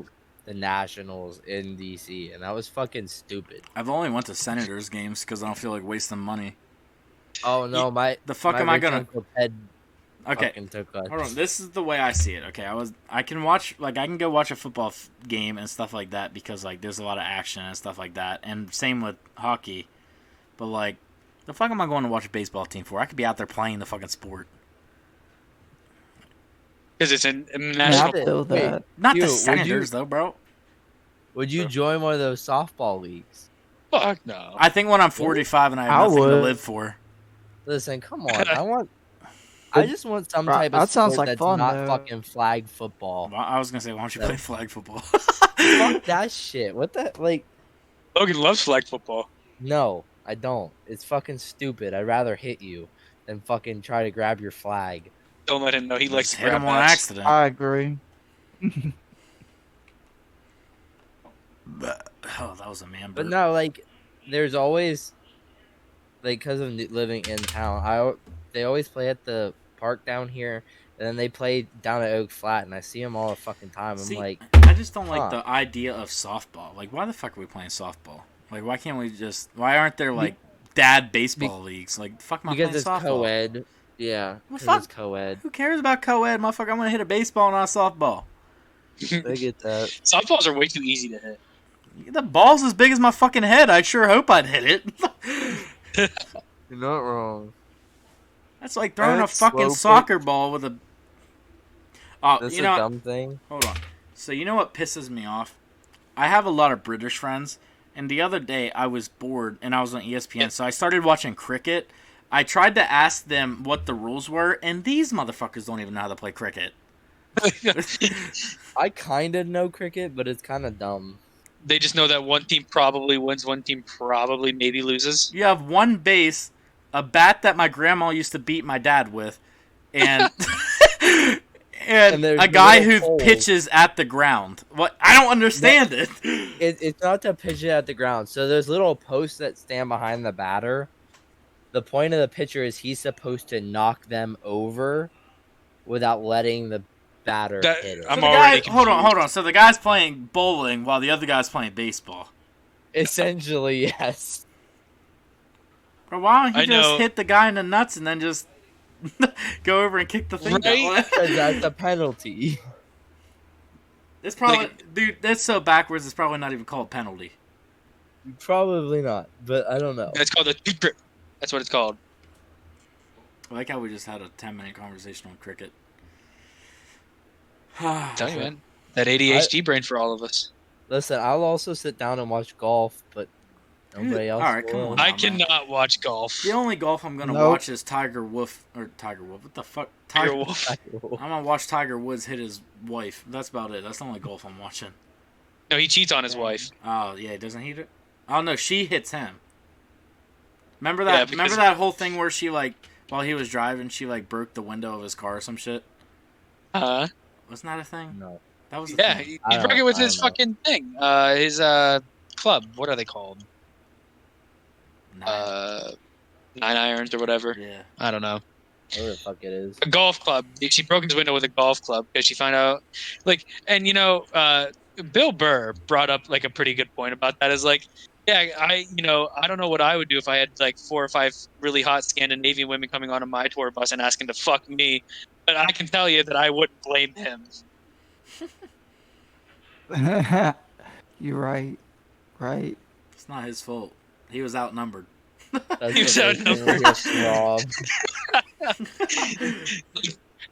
the Nationals in DC, and that was fucking stupid. I've only went to Senators games because I don't feel like wasting money. Oh no, my The fuck my am I rich gonna? Uncle Ted Okay, fucking took us. hold on. This is the way I see it. Okay, I can watch I can go watch a football game and stuff like that because like there's a lot of action and stuff like that, and same with hockey. But like, the fuck am I going to watch a baseball team for? I could be out there playing the fucking sport. Because it's a Yeah, national. I feel Wait. that. Not Dude, the would Senators though, bro. Would you join one of those softball leagues? Fuck no. I think when I'm 45 and I have I nothing to would. live for. Listen, come on. I just want some Right, type of that sounds sport like that's fun, not though. fucking flag football. Well, I was gonna say, why don't you No. play flag football? Fuck that shit. What the like? Logan loves flag football. No, I don't. It's fucking stupid. I'd rather hit you than fucking try to grab your flag. Don't let him know he likes Just to hit grab him on bats. accident. I agree. Oh, that was a man. But burp. no, like, there's always, like, because of living in town, they always play at the park down here, and then they play down at Oak Flat, and I see them all the fucking time. I'm See, like, I just don't like huh. the idea of softball. Like, why the fuck are we playing softball? Like, why can't we just? Why aren't there like dad baseball leagues? Like, fuck am I because playing it's softball? co-ed. Yeah, Well, because fuck. it's co-ed. Who cares about co-ed, motherfucker? I'm gonna hit a baseball, not a softball. I get that. Softballs are way too easy to hit. The ball's as big as my fucking head. I sure hope I'd hit it. You're not wrong. That's like throwing a That's fucking slow soccer ball with a. Oh, That's you a know, dumb thing. hold on. So you know what pisses me off? I have a lot of British friends, and the other day I was bored and I was on ESPN, so I started watching cricket. I tried to ask them what the rules were, and these motherfuckers don't even know how to play cricket. I kind of know cricket, but it's kind of dumb. They just know that one team probably wins, one team probably maybe loses. You have one base, a bat that my grandma used to beat my dad with, and and there's a guy little who holes. pitches at the ground. What? I don't understand it. It's not to pitch it at the ground. So there's little posts that stand behind the batter. The point of the pitcher is he's supposed to knock them over without letting the batter That- hit it. I'm So the already guy, hold confused. on. So the guy's playing bowling while the other guy's playing baseball. Essentially, yes. Bro, why don't he I just know. hit the guy in the nuts and then just go over and kick the thing that way? Because that's a penalty. It's probably, dude, that's so backwards. It's probably not even called penalty. Probably not, but I don't know. That's called a deep grip. That's what it's called. I like how we just had a 10-minute conversation on cricket. Tell you, man. That ADHD brain for all of us. Listen, I'll also sit down and watch golf, but nobody else. All right, come will. on. I man. cannot watch golf. The only golf I'm gonna Nope. watch is Tiger Woods. What the fuck? Tiger Wolf. I'm gonna watch Tiger Woods hit his wife. That's about it. That's the only golf I'm watching. No, he cheats on his wife. Oh yeah, doesn't he? Oh no, she hits him. Remember Yeah, that? because- remember that whole thing where she like, while he was driving, she like broke the window of his car or some shit. Wasn't that a thing? No. That was a Yeah, thing. he's I don't- working with I his don't know. fucking thing. His club. What are they called? 9. 9 irons or whatever. Yeah. I don't know. Whatever the fuck it is. A golf club. She broke his window with a golf club because she found out, like, and Bill Burr brought up like a pretty good point about that. Is like, yeah, I don't know what I would do if I had like 4 or 5 really hot Scandinavian women coming onto my tour bus and asking to fuck me, but I can tell you that I wouldn't blame him. You're right. Right. It's not his fault. He was outnumbered. That's You the sound first thing we hear from Rob.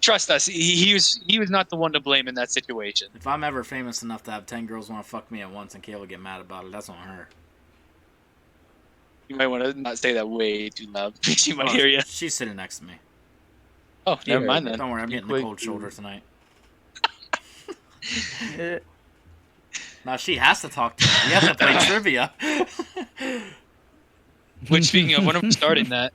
Trust us, he was not the one to blame in that situation. If I'm ever famous enough to have 10 girls want to fuck me at once and Kayla get mad about it, that's on her. You might want to not say that way too loud. She might hear you. She's sitting next to me. Oh, never mind then. Don't worry, I'm getting the quick, cold dude. shoulder tonight. Now she has to talk to me. We have to play trivia. Which, speaking of, when are we starting that?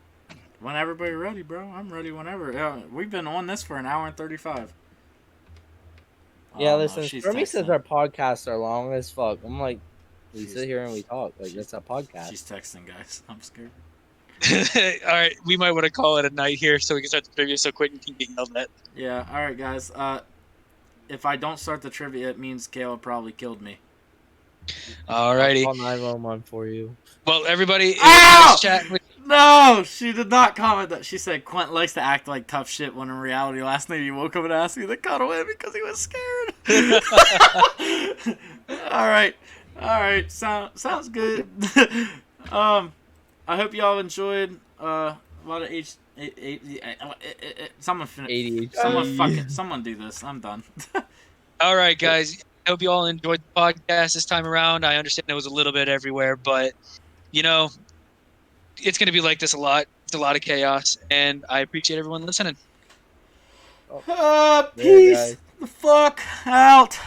Whenever you're ready, bro. I'm ready whenever. We've been on this for an hour and 35. Yeah, Oh, no, listen, she's Stormy says texting. our podcasts are long as fuck. I'm like, we She's- sit here and we talk. Like, she's- that's a podcast. She's texting, guys. I'm scared. All right, we might want to call it a night here so we can start the trivia so Quentin can get yelled at. Yeah, alright, guys. If I don't start the trivia, it means Kayla probably killed me. Alrighty. I'll call 911 for you. Well, everybody, it was Ow! nice chatting with No! She did not comment that. She said Quentin likes to act like tough shit when in reality last night he woke up and asked me to cuddle him because he was scared. Alright. Alright. Sounds good. I hope y'all enjoyed a lot of someone ADHD. someone do this. I'm done. All right, guys. I hope you all enjoyed the podcast this time around. I understand it was a little bit everywhere, but, it's going to be like this a lot. It's a lot of chaos, and I appreciate everyone listening. Later, Peace guys. the fuck out.